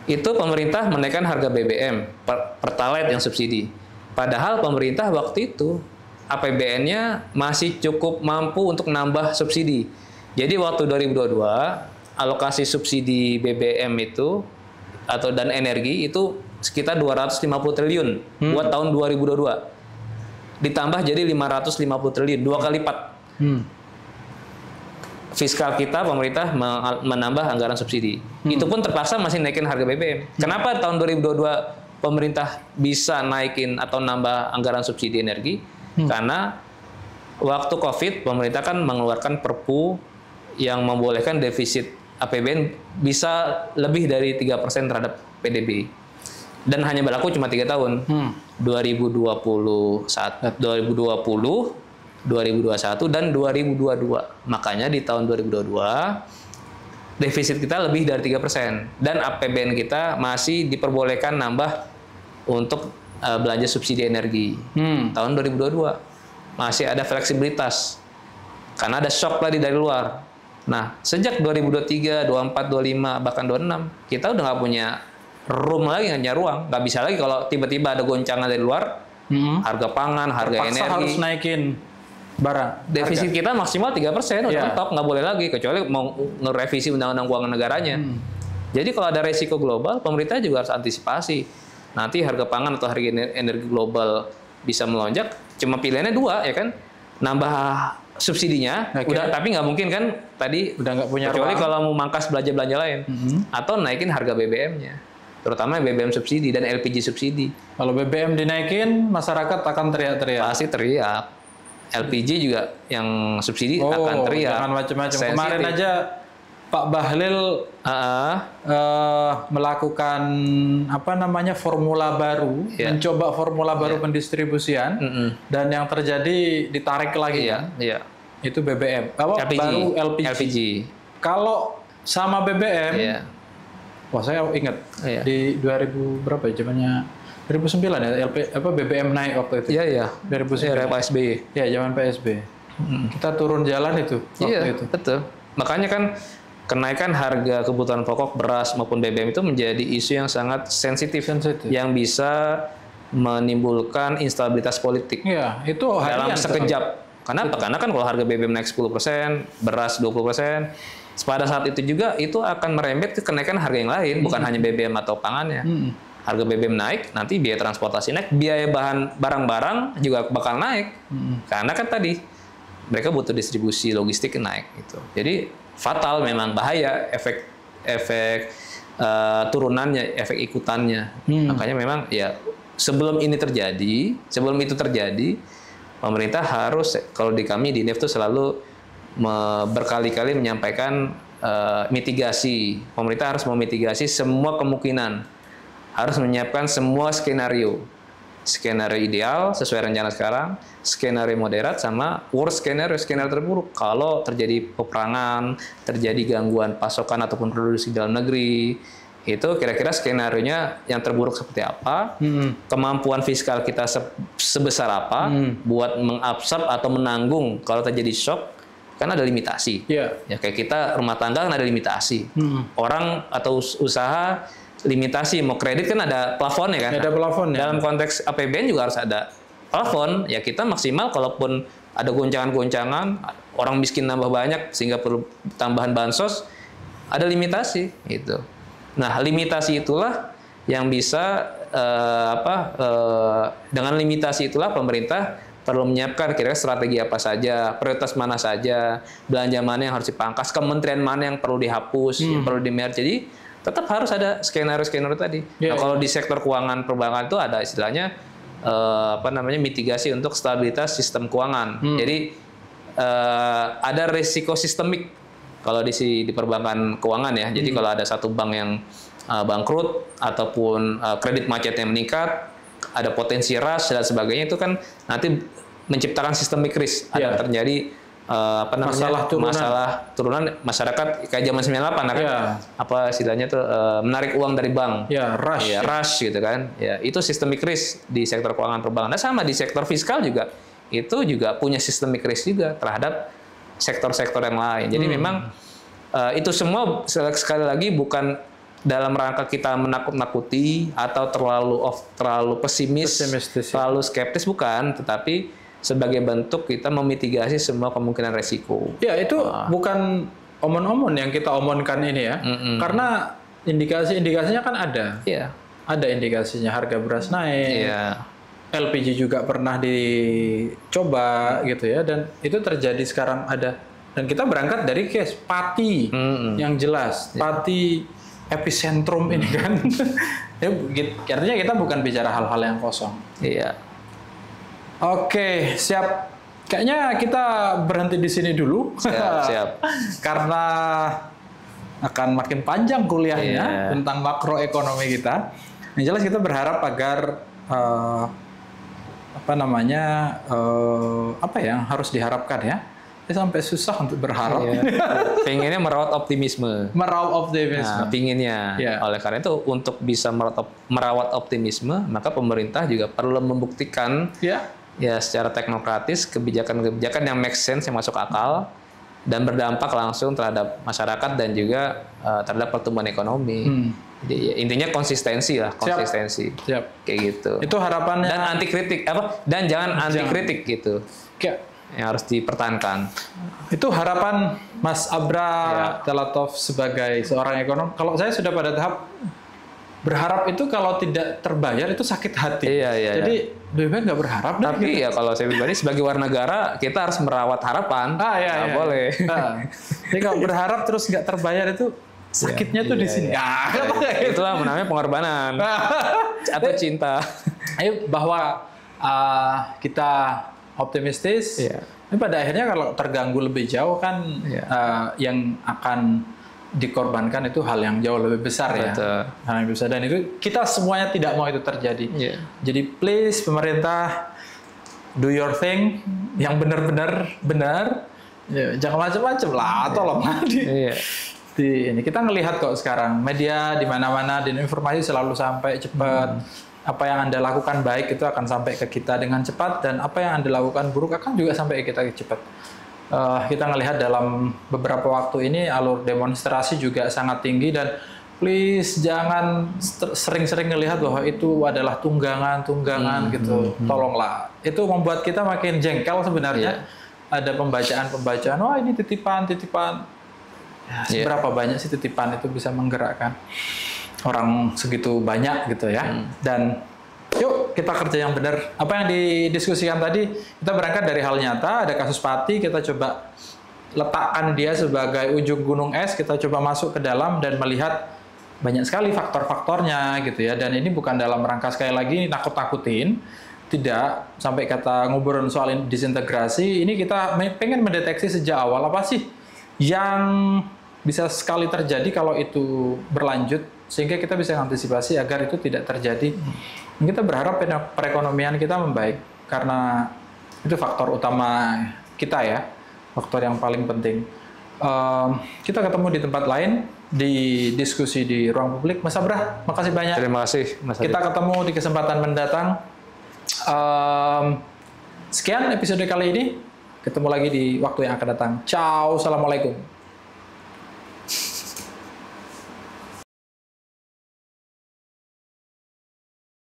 Itu pemerintah menaikkan harga BBM Pertalite yang subsidi. Padahal pemerintah waktu itu APBN-nya masih cukup mampu untuk nambah subsidi. Jadi waktu 2022 alokasi subsidi BBM itu dan energi itu sekitar 250 triliun buat tahun 2022. Ditambah jadi 550 triliun, 2 kali lipat. Fiskal kita pemerintah menambah anggaran subsidi. Itu pun terpaksa masih naikin harga BBM. Kenapa tahun 2022 pemerintah bisa naikin atau nambah anggaran subsidi energi? Karena waktu Covid pemerintah kan mengeluarkan Perpu yang membolehkan defisit APBN bisa lebih dari 3% terhadap PDB. Dan hanya berlaku cuma 3 tahun. 2021, 2020, 2021 dan 2022. Makanya di tahun 2022 defisit kita lebih dari 3% dan APBN kita masih diperbolehkan nambah untuk belanja subsidi energi. Tahun 2022 masih ada fleksibilitas karena ada shock tadi dari luar. Nah, sejak 2023, 24, 25 bahkan 26 kita udah nggak punya room lagi, nggak punya ruang, nggak bisa lagi kalau tiba-tiba ada goncangan dari luar, harga pangan, harga energi. Harus naikin barang. Defisit kita maksimal 3%, udah mentok, nggak boleh lagi kecuali mau ngerevisi undang-undang keuangan negaranya. Jadi kalau ada resiko global, pemerintah juga harus antisipasi. Nanti harga pangan atau harga energi global bisa melonjak, cuma pilihannya 2 ya kan, nambah subsidinya, tapi nggak mungkin kan tadi udah nggak punya kecuali ruang. Kalau mau mangkas belanja lain, atau naikin harga BBM-nya, terutama BBM subsidi dan LPG subsidi. Kalau BBM dinaikin, masyarakat akan teriak-teriak. Pasti teriak. LPG juga yang subsidi akan teriak. Jangan macam-macam. Kemarin aja Pak Bahlil melakukan formula baru, mencoba formula baru pendistribusian, dan yang terjadi ditarik lagi. Itu BBM. LPG. Baru LPG. Kalau sama BBM, wah saya ingat di 2000 berapa ya zamannya 2009 ya BBM naik waktu itu. Iya. 2009. Era Pak SBY. Ya, zaman Pak SBY. Kita turun jalan itu waktu itu. Betul. Makanya kan kenaikan harga kebutuhan pokok beras maupun BBM itu menjadi isu yang sangat sensitif. yang bisa menimbulkan instabilitas politik. Iya, itu dalam sekejap. Kenapa? Karena kan kalau harga BBM naik 10%, beras 20%, pada saat itu juga itu akan merembet ke kenaikan harga yang lain, bukan hanya BBM atau pangannya. Harga BBM naik, nanti biaya transportasi naik, biaya barang-barang juga bakal naik. Karena kan tadi mereka butuh distribusi logistik naik gitu. Jadi fatal, memang bahaya efek turunannya, efek ikutannya. Makanya memang ya sebelum itu terjadi, pemerintah harus, kalau di kami di INEF itu selalu berkali-kali menyampaikan mitigasi. Pemerintah harus memitigasi semua kemungkinan, harus menyiapkan semua skenario ideal sesuai rencana sekarang, skenario moderat, sama worst skenario terburuk kalau terjadi peperangan, terjadi gangguan pasokan ataupun produksi dalam negeri. Itu kira-kira skenarionya yang terburuk seperti apa, kemampuan fiskal kita sebesar apa buat mengabsorb atau menanggung kalau terjadi shock. Kan ada limitasi. Ya kayak kita rumah tangga kan ada limitasi. Orang atau usaha limitasi, mau kredit kan ada plafonnya kan. Ada plafonnya. Dalam konteks APBN juga harus ada plafon. Ya kita maksimal kalaupun ada goncangan-goncangan, orang miskin nambah banyak sehingga perlu tambahan bansos, ada limitasi gitu. Nah, limitasi itulah yang bisa dengan limitasi itulah pemerintah perlu menyiapkan kira-kira strategi apa saja, prioritas mana saja, belanja mana yang harus dipangkas, kementerian mana yang perlu dihapus, yang perlu di-merge. Jadi tetap harus ada skenario tadi. Nah, kalau di sektor keuangan perbankan itu ada istilahnya mitigasi untuk stabilitas sistem keuangan. Jadi ada risiko sistemik kalau di perbankan keuangan ya. Jadi kalau ada satu bank yang bangkrut ataupun kredit macetnya meningkat, ada potensi rush dan sebagainya, itu kan nanti menciptakan systemic risk. Ada terjadi masalah turunan masyarakat kayak zaman 98 kan. Apa istilahnya tuh menarik uang dari bank. Rush gitu kan. Ya, itu systemic risk di sektor keuangan perbankan. Nah, sama di sektor fiskal juga. Itu juga punya systemic risk juga terhadap sektor-sektor yang lain. Jadi memang itu semua sekali lagi bukan dalam rangka kita menakut-nakuti atau terlalu pesimis, terlalu skeptis, bukan, tetapi sebagai bentuk kita memitigasi semua kemungkinan resiko. Ya, itu bukan omon-omon yang kita omonkan ini ya. Karena indikasinya kan ada. Ada indikasinya harga beras naik. LPG juga pernah dicoba gitu ya, dan itu terjadi sekarang ada. Dan kita berangkat dari case Pati yang jelas. Pati epicentrum ini kan. Artinya kita bukan bicara hal-hal yang kosong. Oke, siap. Kayaknya kita berhenti di sini dulu. Siap. Karena akan makin panjang kuliahnya tentang makroekonomi kita. Yang jelas kita berharap agar apa yang harus diharapkan ya. Sampai susah untuk berharap. Pengennya merawat optimisme. Nah, pinginnya. Oleh karena itu untuk bisa merawat optimisme, maka pemerintah juga perlu membuktikan secara teknokratis kebijakan-kebijakan yang make sense, yang masuk akal dan berdampak langsung terhadap masyarakat dan juga terhadap pertumbuhan ekonomi. Jadi intinya konsistensi lah, Siap. Kayak gitu. Itu harapannya. Dan anti kritik dan jangan anti kritik gitu. Yang harus dipertahankan. Itu harapan Mas Abra Telatov sebagai seorang ekonom. Kalau saya sudah pada tahap berharap itu kalau tidak terbayar itu sakit hati. Jadi lebih baik nggak berharap. Tapi kalau saya pribadi sebagai warga negara kita harus merawat harapan. Nggak boleh. Jadi kalau berharap terus nggak terbayar itu sakitnya tuh di sini. Itulah namanya pengorbanan atau cinta. Ayo bahwa kita optimistis. Tapi pada akhirnya kalau terganggu lebih jauh kan yang akan dikorbankan itu hal yang jauh lebih besar. Hal yang besar, dan itu kita semuanya tidak mau itu terjadi. Jadi please pemerintah do your thing yang benar-benar benar. Jangan macam-macam lah, tolong. Ini kita ngelihat kok sekarang media di mana-mana dan informasi selalu sampai cepat. Apa yang Anda lakukan baik itu akan sampai ke kita dengan cepat, dan apa yang Anda lakukan buruk akan juga sampai ke kita cepat. Kita ngelihat dalam beberapa waktu ini alur demonstrasi juga sangat tinggi, dan please jangan sering-sering ngelihat bahwa itu adalah tunggangan gitu. Tolonglah. Itu membuat kita makin jengkel sebenarnya. Ada pembacaan, wah ini titipan. Seberapa banyak sih titipan itu bisa menggerakkan orang segitu banyak gitu ya. Dan yuk kita kerja yang benar. Apa yang didiskusikan tadi, kita berangkat dari hal nyata. Ada kasus Pati, kita coba letakkan dia sebagai ujung gunung es, kita coba masuk ke dalam dan melihat banyak sekali faktor-faktornya gitu ya. Dan ini bukan dalam rangka sekali lagi nakut-nakutin, tidak sampai kata ngobrol soal disintegrasi. Ini kita pengen mendeteksi sejak awal apa sih yang bisa sekali terjadi kalau itu berlanjut, sehingga kita bisa antisipasi agar itu tidak terjadi. Kita berharap perekonomian kita membaik, karena itu faktor utama kita ya, faktor yang paling penting. Kita ketemu di tempat lain, di diskusi di ruang publik. Mas Abra, makasih banyak. Terima kasih, Mas Adi. Kita ketemu di kesempatan mendatang. Sekian episode kali ini. Ketemu lagi di waktu yang akan datang. Ciao, assalamualaikum.